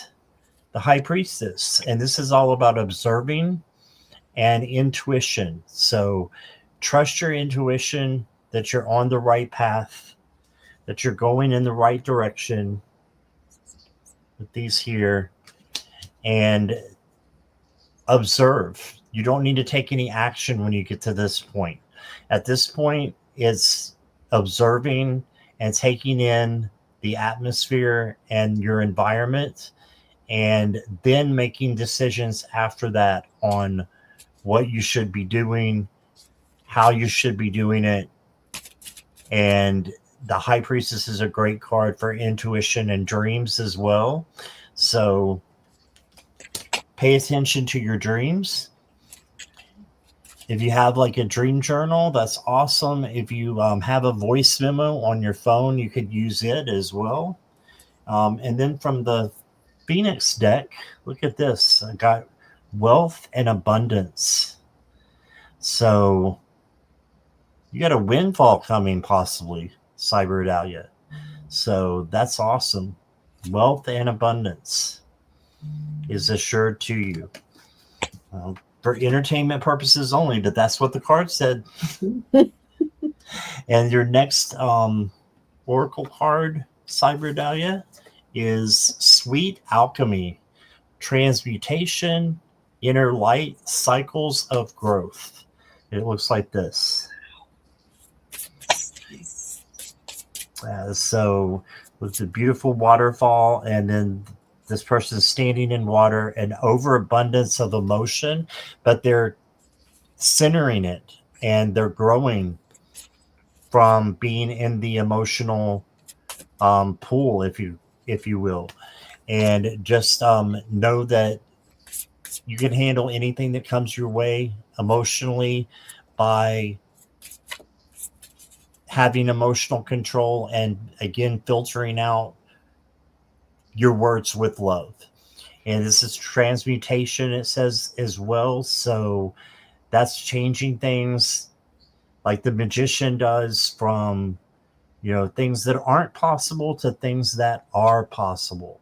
the High Priestess, and this is all about observing and intuition. So trust your intuition that you're on the right path, that you're going in the right direction with these here, and observe. You don't need to take any action when you get to this point. At this point, it's observing and taking in the atmosphere and your environment, and then making decisions after that on what you should be doing, how you should be doing it. And the High Priestess is a great card for intuition and dreams as well. So pay attention to your dreams. If you have like a dream journal, that's awesome. If you have a voice memo on your phone, you could use it as well. And then from the Phoenix deck, look at this. I got wealth and abundance. So you got a windfall coming, possibly, Cyber Dahlia. So that's awesome. Wealth and abundance is assured to you. For entertainment purposes only, but that's what the card said. And your next oracle card, Cyber Dahlia, is Sweet Alchemy, Transmutation, Inner Light, Cycles of Growth. It looks like this. So with the beautiful waterfall, and then this person is standing in water, an overabundance of emotion, but they're centering it and they're growing from being in the emotional pool, if you will, and just know that you can handle anything that comes your way emotionally by having emotional control and again filtering out your words with love. And this is transmutation, it says as well. So that's changing things like the magician does, from things that aren't possible to things that are possible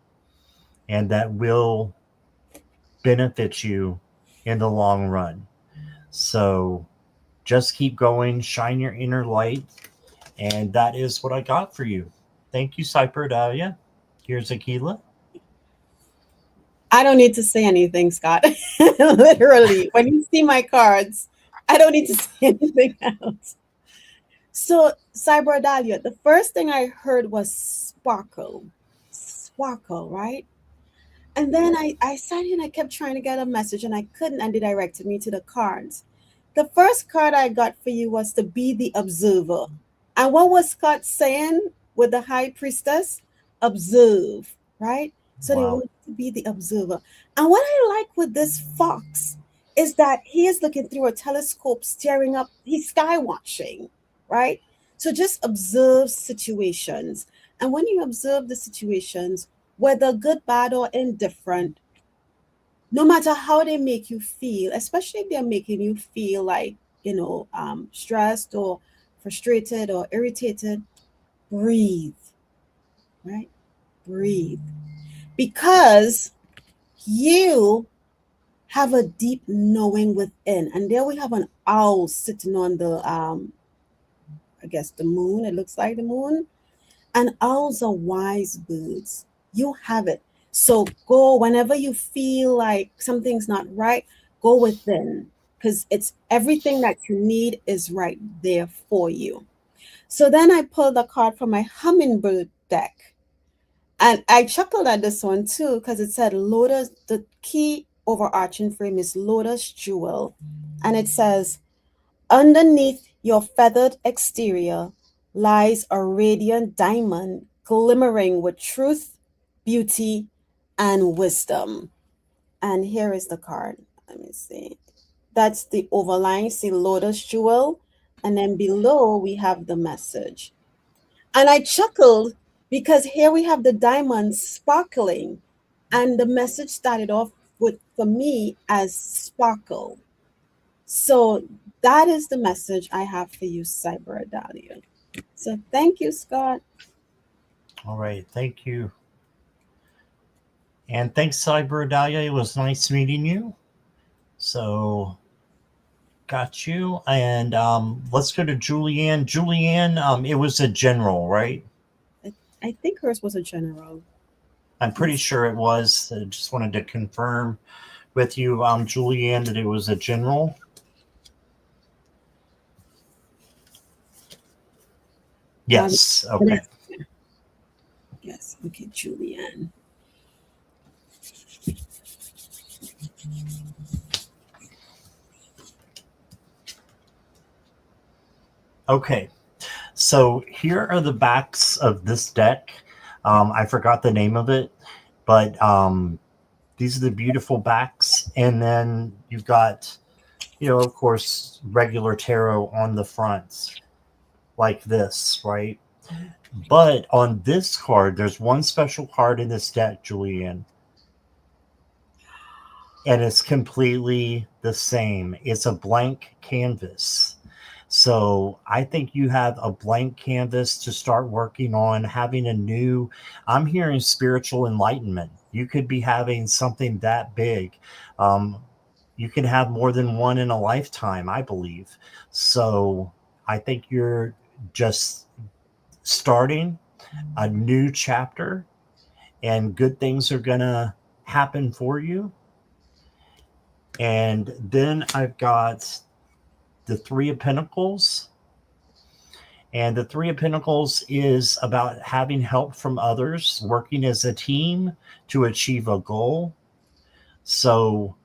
and that will benefit you in the long run. So just keep going, shine your inner light. And that is what I got for you. Thank you, Cyper Dahlia. Here's Akela. I don't need to say anything, Scott. Literally, when you see my cards, I don't need to say anything else. So, Cyber Dahlia, the first thing I heard was sparkle. Sparkle, right? And then I sat here and I kept trying to get a message and I couldn't, and it directed me to the cards. The first card I got for you was to be the observer. And what was Scott saying with the high priestess? Observe, right? So they Wow. want to be the observer. And what I like with this fox is that he is looking through a telescope, staring up, he's sky watching, right? So just observe situations. And when you observe the situations, whether good, bad, or indifferent, no matter how they make you feel, especially if they're making you feel like, stressed or frustrated or irritated, breathe, right? Breathe. Because you have a deep knowing within. And there we have an owl sitting on the, I guess, the moon. It looks like the moon. And owls are wise birds. You have it. So go whenever you feel like something's not right, go within, because it's everything that you need is right there for you. So then I pulled a card from my hummingbird deck. And I chuckled at this one too, because it said Lotus, the key overarching frame is Lotus Jewel. And it says, underneath your feathered exterior lies a radiant diamond glimmering with truth, beauty, and wisdom. And here is the card. Let me see. That's the overlying, see Lotus Jewel. And then below we have the message. And I chuckled because here we have the diamond sparkling. And the message started off with, for me, as sparkle. So that is the message I have for you, Cyber Dahlia. So thank you, Scott. All right. Thank you. And thanks, Cyber Dahlia. It was nice meeting you. So got you. And let's go to Julianne. Julianne, it was a general, right? I think hers was a general. I'm pretty sure it was. I just wanted to confirm with you, Julianne, that it was a general. Um, Yes. the Okay. next, yes, okay, Julianne. Okay. So here are the backs of this deck. I forgot the name of it, but these are the beautiful backs. And then you've got, of course, regular tarot on the fronts, like this, right? But on this card, there's one special card in this deck, Julianne, and it's completely the same. It's a blank canvas. So I think you have a blank canvas to start working on having a new, I'm hearing spiritual enlightenment. You could be having something that big. Um, you can have more than one in a lifetime, I believe. So I think you're just starting a new chapter and good things are going to happen for you. And then I've got the Three of Pentacles. And the Three of Pentacles is about having help from others, working as a team to achieve a goal. So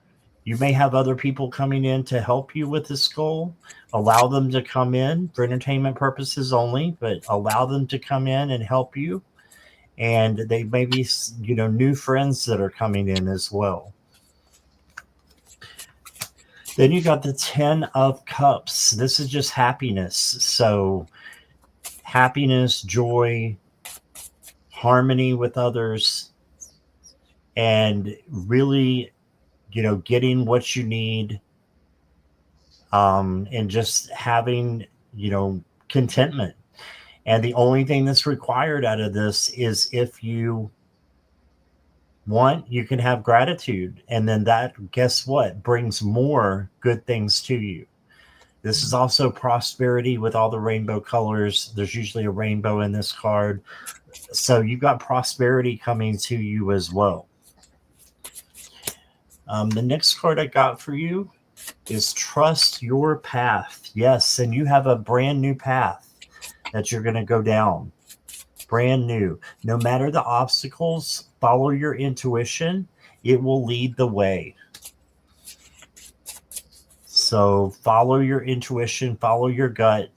you may have other people coming in to help you with this goal. Allow them to come in for entertainment purposes only, but allow them to come in and help you. And they may be, new friends that are coming in as well. Then you got the 10 of Cups. This is just happiness. So happiness, joy, harmony with others, and really, getting what you need, and just having, contentment. And the only thing that's required out of this is if you want, you can have gratitude. And then that, guess what, brings more good things to you. This is also prosperity with all the rainbow colors. There's usually a rainbow in this card. So you've got prosperity coming to you as well. The next card I got for you is Trust Your Path. Yes, and you have a brand new path that you're going to go down. Brand new. No matter the obstacles, follow your intuition. It will lead the way. So follow your intuition, follow your gut,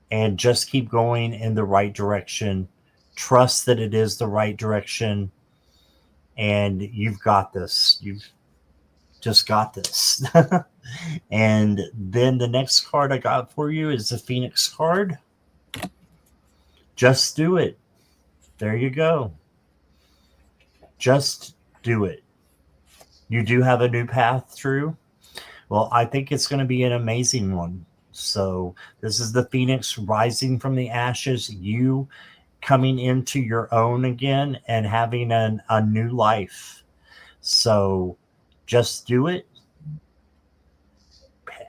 and just keep going in the right direction. Trust that it is the right direction, and you've got this. You've just got this. And then the next card I got for you is the Phoenix card. Just do it. There you go. Just do it. You do have a new path through. Well, I think it's going to be an amazing one. So, this is the Phoenix rising from the ashes, you coming into your own again and having a new life. So, just do it.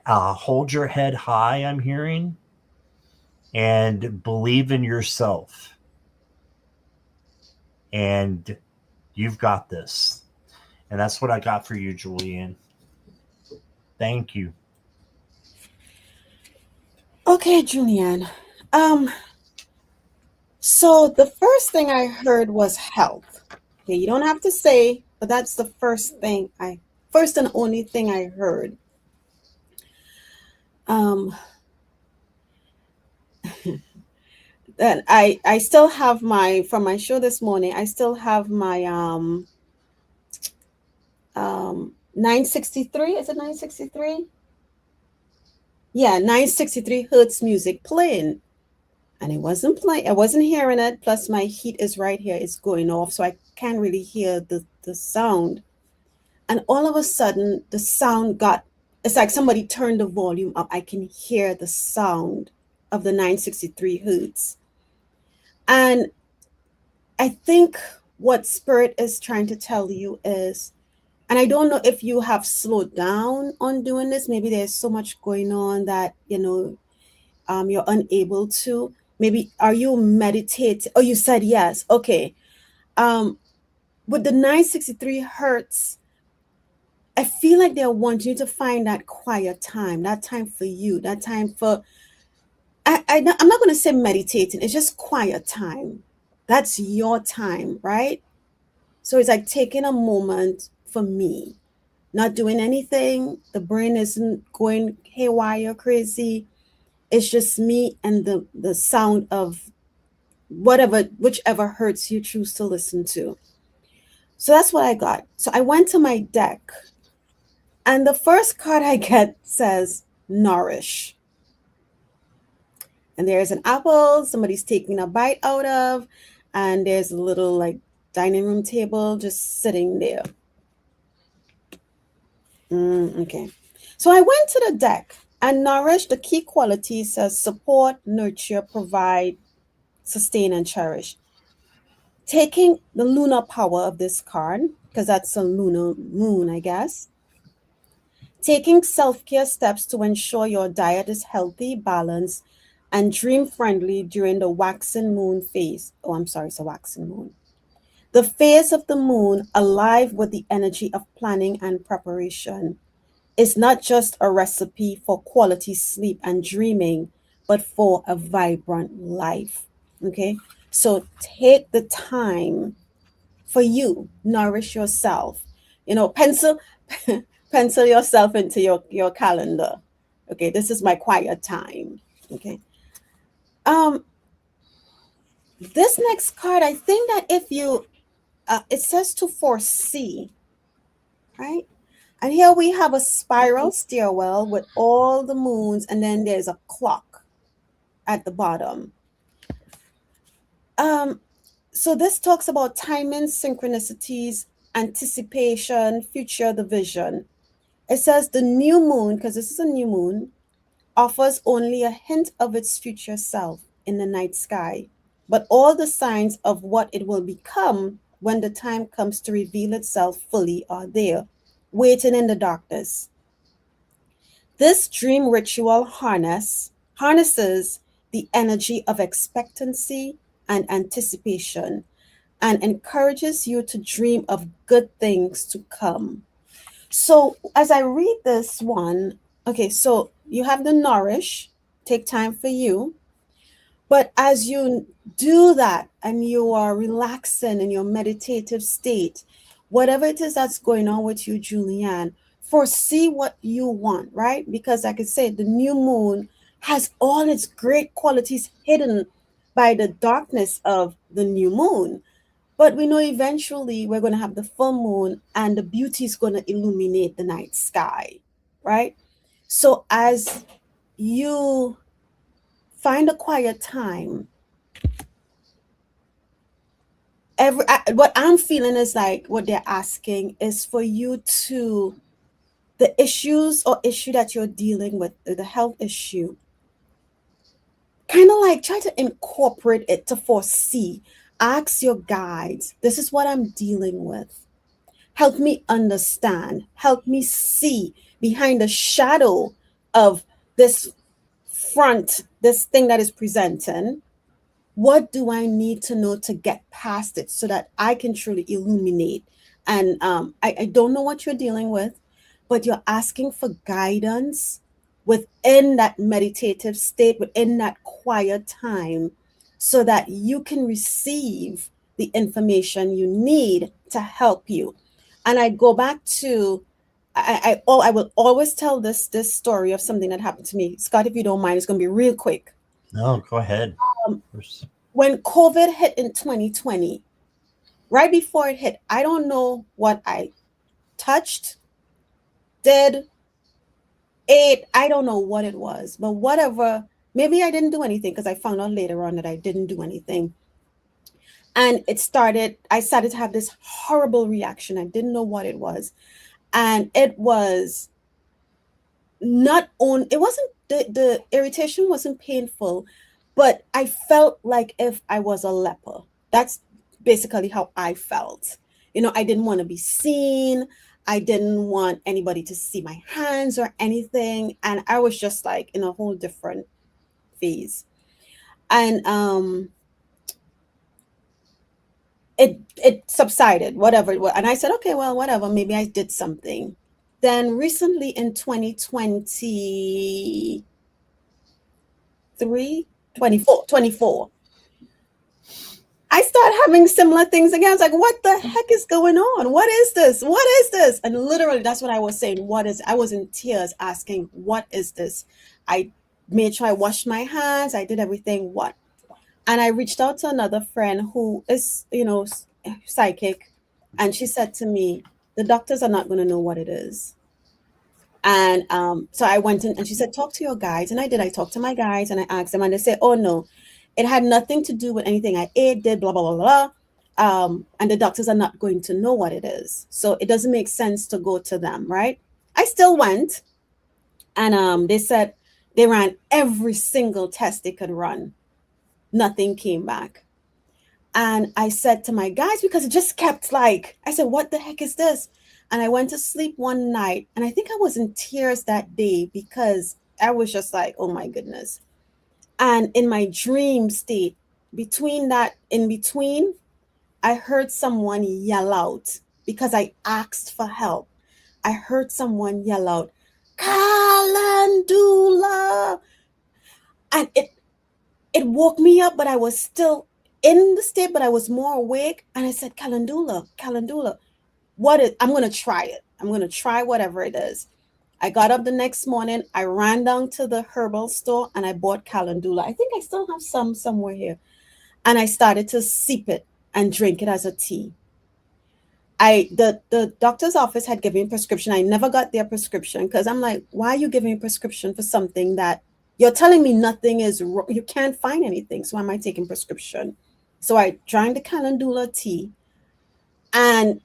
Hold your head high, I'm hearing, and believe in yourself. And you've got this. And that's what I got for you, Julianne. Thank you. Okay, Julianne. Um, so the first thing I heard was health. Okay, you don't have to say, but that's the first and only thing I heard. Um, then I still have from my show this morning. I still have my 963. Is it 963? Yeah, 963 hertz music playing, and it wasn't playing. I wasn't hearing it. Plus, my heat is right here. It's going off, so I can't really hear the sound. And all of a sudden, the sound got. It's like somebody turned the volume up. I can hear the sound of the 963 hertz. And I think what Spirit is trying to tell you is, and I don't know if you have slowed down on doing this. Maybe there's so much going on that, you're unable to. Maybe are you meditating? Oh, you said yes. Okay. Um, with the 963 hertz, I feel like they're wanting you to find that quiet time, that time for you, that time I'm not going to say meditating. It's just quiet time. That's your time, right? So it's like taking a moment for me, not doing anything. The brain isn't going haywire, crazy. It's just me and the sound of whatever, whichever hurts you choose to listen to. So that's what I got. So I went to my deck, and the first card I get says nourish. And there's an apple somebody's taking a bite out of, and there's a little like dining room table just sitting there. Okay. So I went to the deck, and nourish, the key quality says support, nurture, provide, sustain, and cherish. Taking the lunar power of this card, because that's a lunar moon, I guess. Taking self care steps to ensure your diet is healthy, balanced, and dream friendly during the waxing moon phase. Oh, I'm sorry, it's a waxing moon. The phase of the moon, alive with the energy of planning and preparation, is not just a recipe for quality sleep and dreaming, but for a vibrant life. Okay, so take the time for you, nourish yourself. Pencil pencil yourself into your calendar. Okay, this is my quiet time. Okay. Um, this next card, I think that if you it says to foresee, right? And here we have a spiral stairwell with all the moons, and then there's a clock at the bottom. Um, so this talks about timing, synchronicities, anticipation, future, the vision. It says the new moon, because this is a new moon, offers only a hint of its future self in the night sky, but all the signs of what it will become when the time comes to reveal itself fully are there, waiting in the darkness. This dream ritual harnesses the energy of expectancy and anticipation and encourages you to dream of good things to come. So, as I read this one, okay, so you have the nourish, take time for you. But as you do that and you are relaxing in your meditative state, whatever it is that's going on with you, Julianne, foresee what you want, right? Because, like I said, the new moon has all its great qualities hidden by the darkness of the new moon. But we know eventually we're going to have the full moon and the beauty is going to illuminate the night sky, right? So, as you find a quiet time, what I'm feeling is like what they're asking is for you to, the issues or issue that you're dealing with, the health issue, kind of like try to incorporate it to foresee. Ask your guides, this is what I'm dealing with. Help me understand. Help me see behind the shadow of this this thing that is presenting. What do I need to know to get past it so that I can truly illuminate? And I don't know what you're dealing with, but you're asking for guidance within that meditative state, within that quiet time, so that you can receive the information you need to help you. And I go back to I will always tell this story of something that happened to me. Scott, if you don't mind, it's going to be real quick. No, go ahead. Um, when COVID hit in 2020, right before it hit, I don't know what I touched, did, ate. I don't know what it was, but whatever. Maybe I didn't do anything because I found out later on that I didn't do anything. And I started to have this horrible reaction. I didn't know what it was. And it was it wasn't, the irritation wasn't painful, but I felt like if I was a leper. That's basically how I felt. I didn't want to be seen. I didn't want anybody to see my hands or anything, and I was just like in a whole different phase. And it subsided, whatever it was, and I said, okay, well, whatever, maybe I did something. Then recently in 2020, 23, 24, 24. I start having similar things again. I was like, what the heck is going on? What is this? What is this? And literally, that's what I was saying. What is, I was in tears asking, what is this? I made sure I washed my hands. I did everything. What? And I reached out to another friend who is, psychic. And she said to me, the doctors are not going to know what it is. And so I went in and she said, talk to your guides. And I did. I talked to my guides and I asked them, and they said, oh, no, it had nothing to do with anything I ate, did, blah, blah, blah, blah. And the doctors are not going to know what it is. So it doesn't make sense to go to them, right? I still went, and they said they ran every single test they could run. Nothing came back. And I said to my guys, because it just kept like, I said, what the heck is this? And I went to sleep one night, and I think I was in tears that day because I was just like, oh my goodness. And in my dream state, in between, I heard someone yell out because I asked for help. I heard someone yell out, Calendula. And it woke me up, but I was still in the state, but I was more awake. And I said, Calendula, Calendula. I'm going to try it. I'm going to try whatever it is. I got up the next morning. I ran down to the herbal store and I bought calendula. I think I still have some somewhere here. And I started to sip it and drink it as a tea. The doctor's office had given me a prescription. I never got their prescription because I'm like, why are you giving me a prescription for something that you're telling me nothing is wrong? You can't find anything. So why am I taking prescription? So I drank the calendula tea, and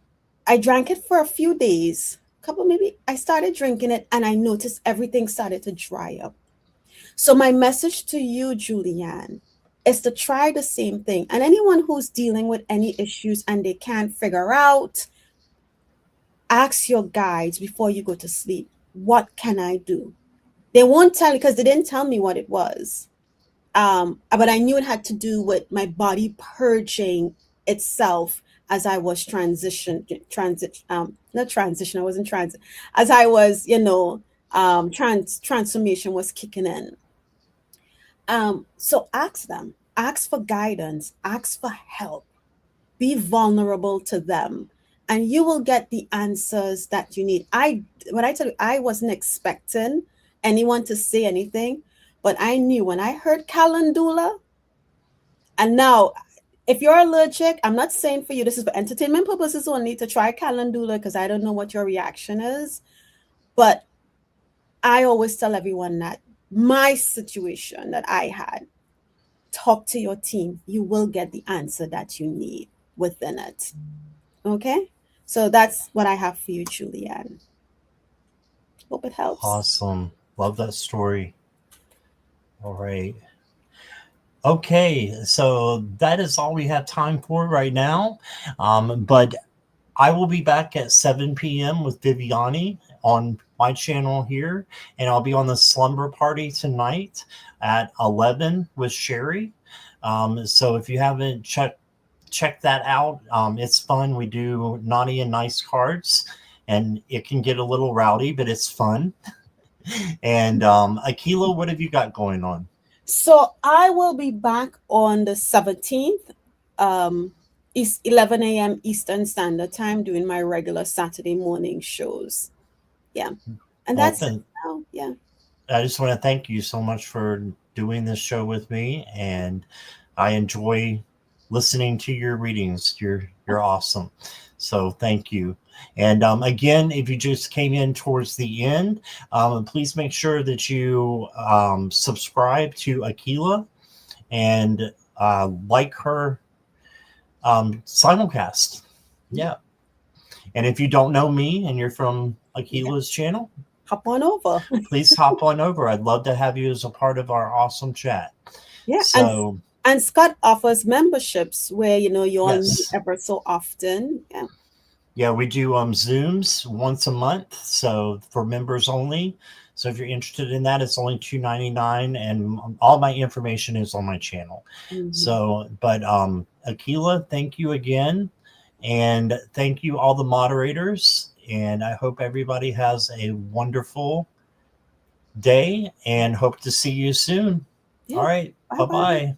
I drank it for a few days. Couple, maybe I started drinking it and I noticed everything started to dry up. So my message to you, Julianne, is to try the same thing. And anyone who's dealing with any issues and they can't figure out, ask your guides before you go to sleep, what can I do? They won't tell you because they didn't tell me what it was. But I knew it had to do with my body purging itself as I was not transition, I wasn't transit, as I was, transformation was kicking in. So ask them, ask for guidance, ask for help, be vulnerable to them, and you will get the answers that you need. When I tell you, I wasn't expecting anyone to say anything, but I knew when I heard calendula. And now, if you're allergic, I'm not saying for you, this is for entertainment purposes only, to try calendula because I don't know what your reaction is. But I always tell everyone that my situation that I had, talk to your team. You will get the answer that you need within it. Okay? So that's what I have for you, Julianne. Hope it helps. Awesome. Love that story. All right. Okay, so that is all we have time for right now. But I will be back at 7 p.m. with Viviani on my channel here, and I'll be on the slumber party tonight at 11 with Sherry. So if you haven't check that out, it's fun. We do naughty and nice cards, and it can get a little rowdy, but it's fun. And Akela, what have you got going on? So I will be back on the 17th, is 11 a.m. Eastern Standard Time, doing my regular Saturday morning shows. Yeah. And Well, that's it now. Yeah. I just want to thank you so much for doing this show with me, and I enjoy listening to your readings. You're awesome. So thank you. And again, if you just came in towards the end, please make sure that you subscribe to Akela and like her simulcast. Yeah. And if you don't know me and you're from Akela's channel, Hop on over. please hop on over. I'd love to have you as a part of our awesome chat. Yeah. So, and Scott offers memberships where, you all meet yes. ever so often. Yeah. Yeah, we do Zooms once a month, so for members only. So if you're interested in that, it's only $2.99, and all my information is on my channel. Mm-hmm. So, but Akela, thank you again, and thank you all the moderators, and I hope everybody has a wonderful day, and hope to see you soon. All Yeah. right. Bye Bye bye. bye.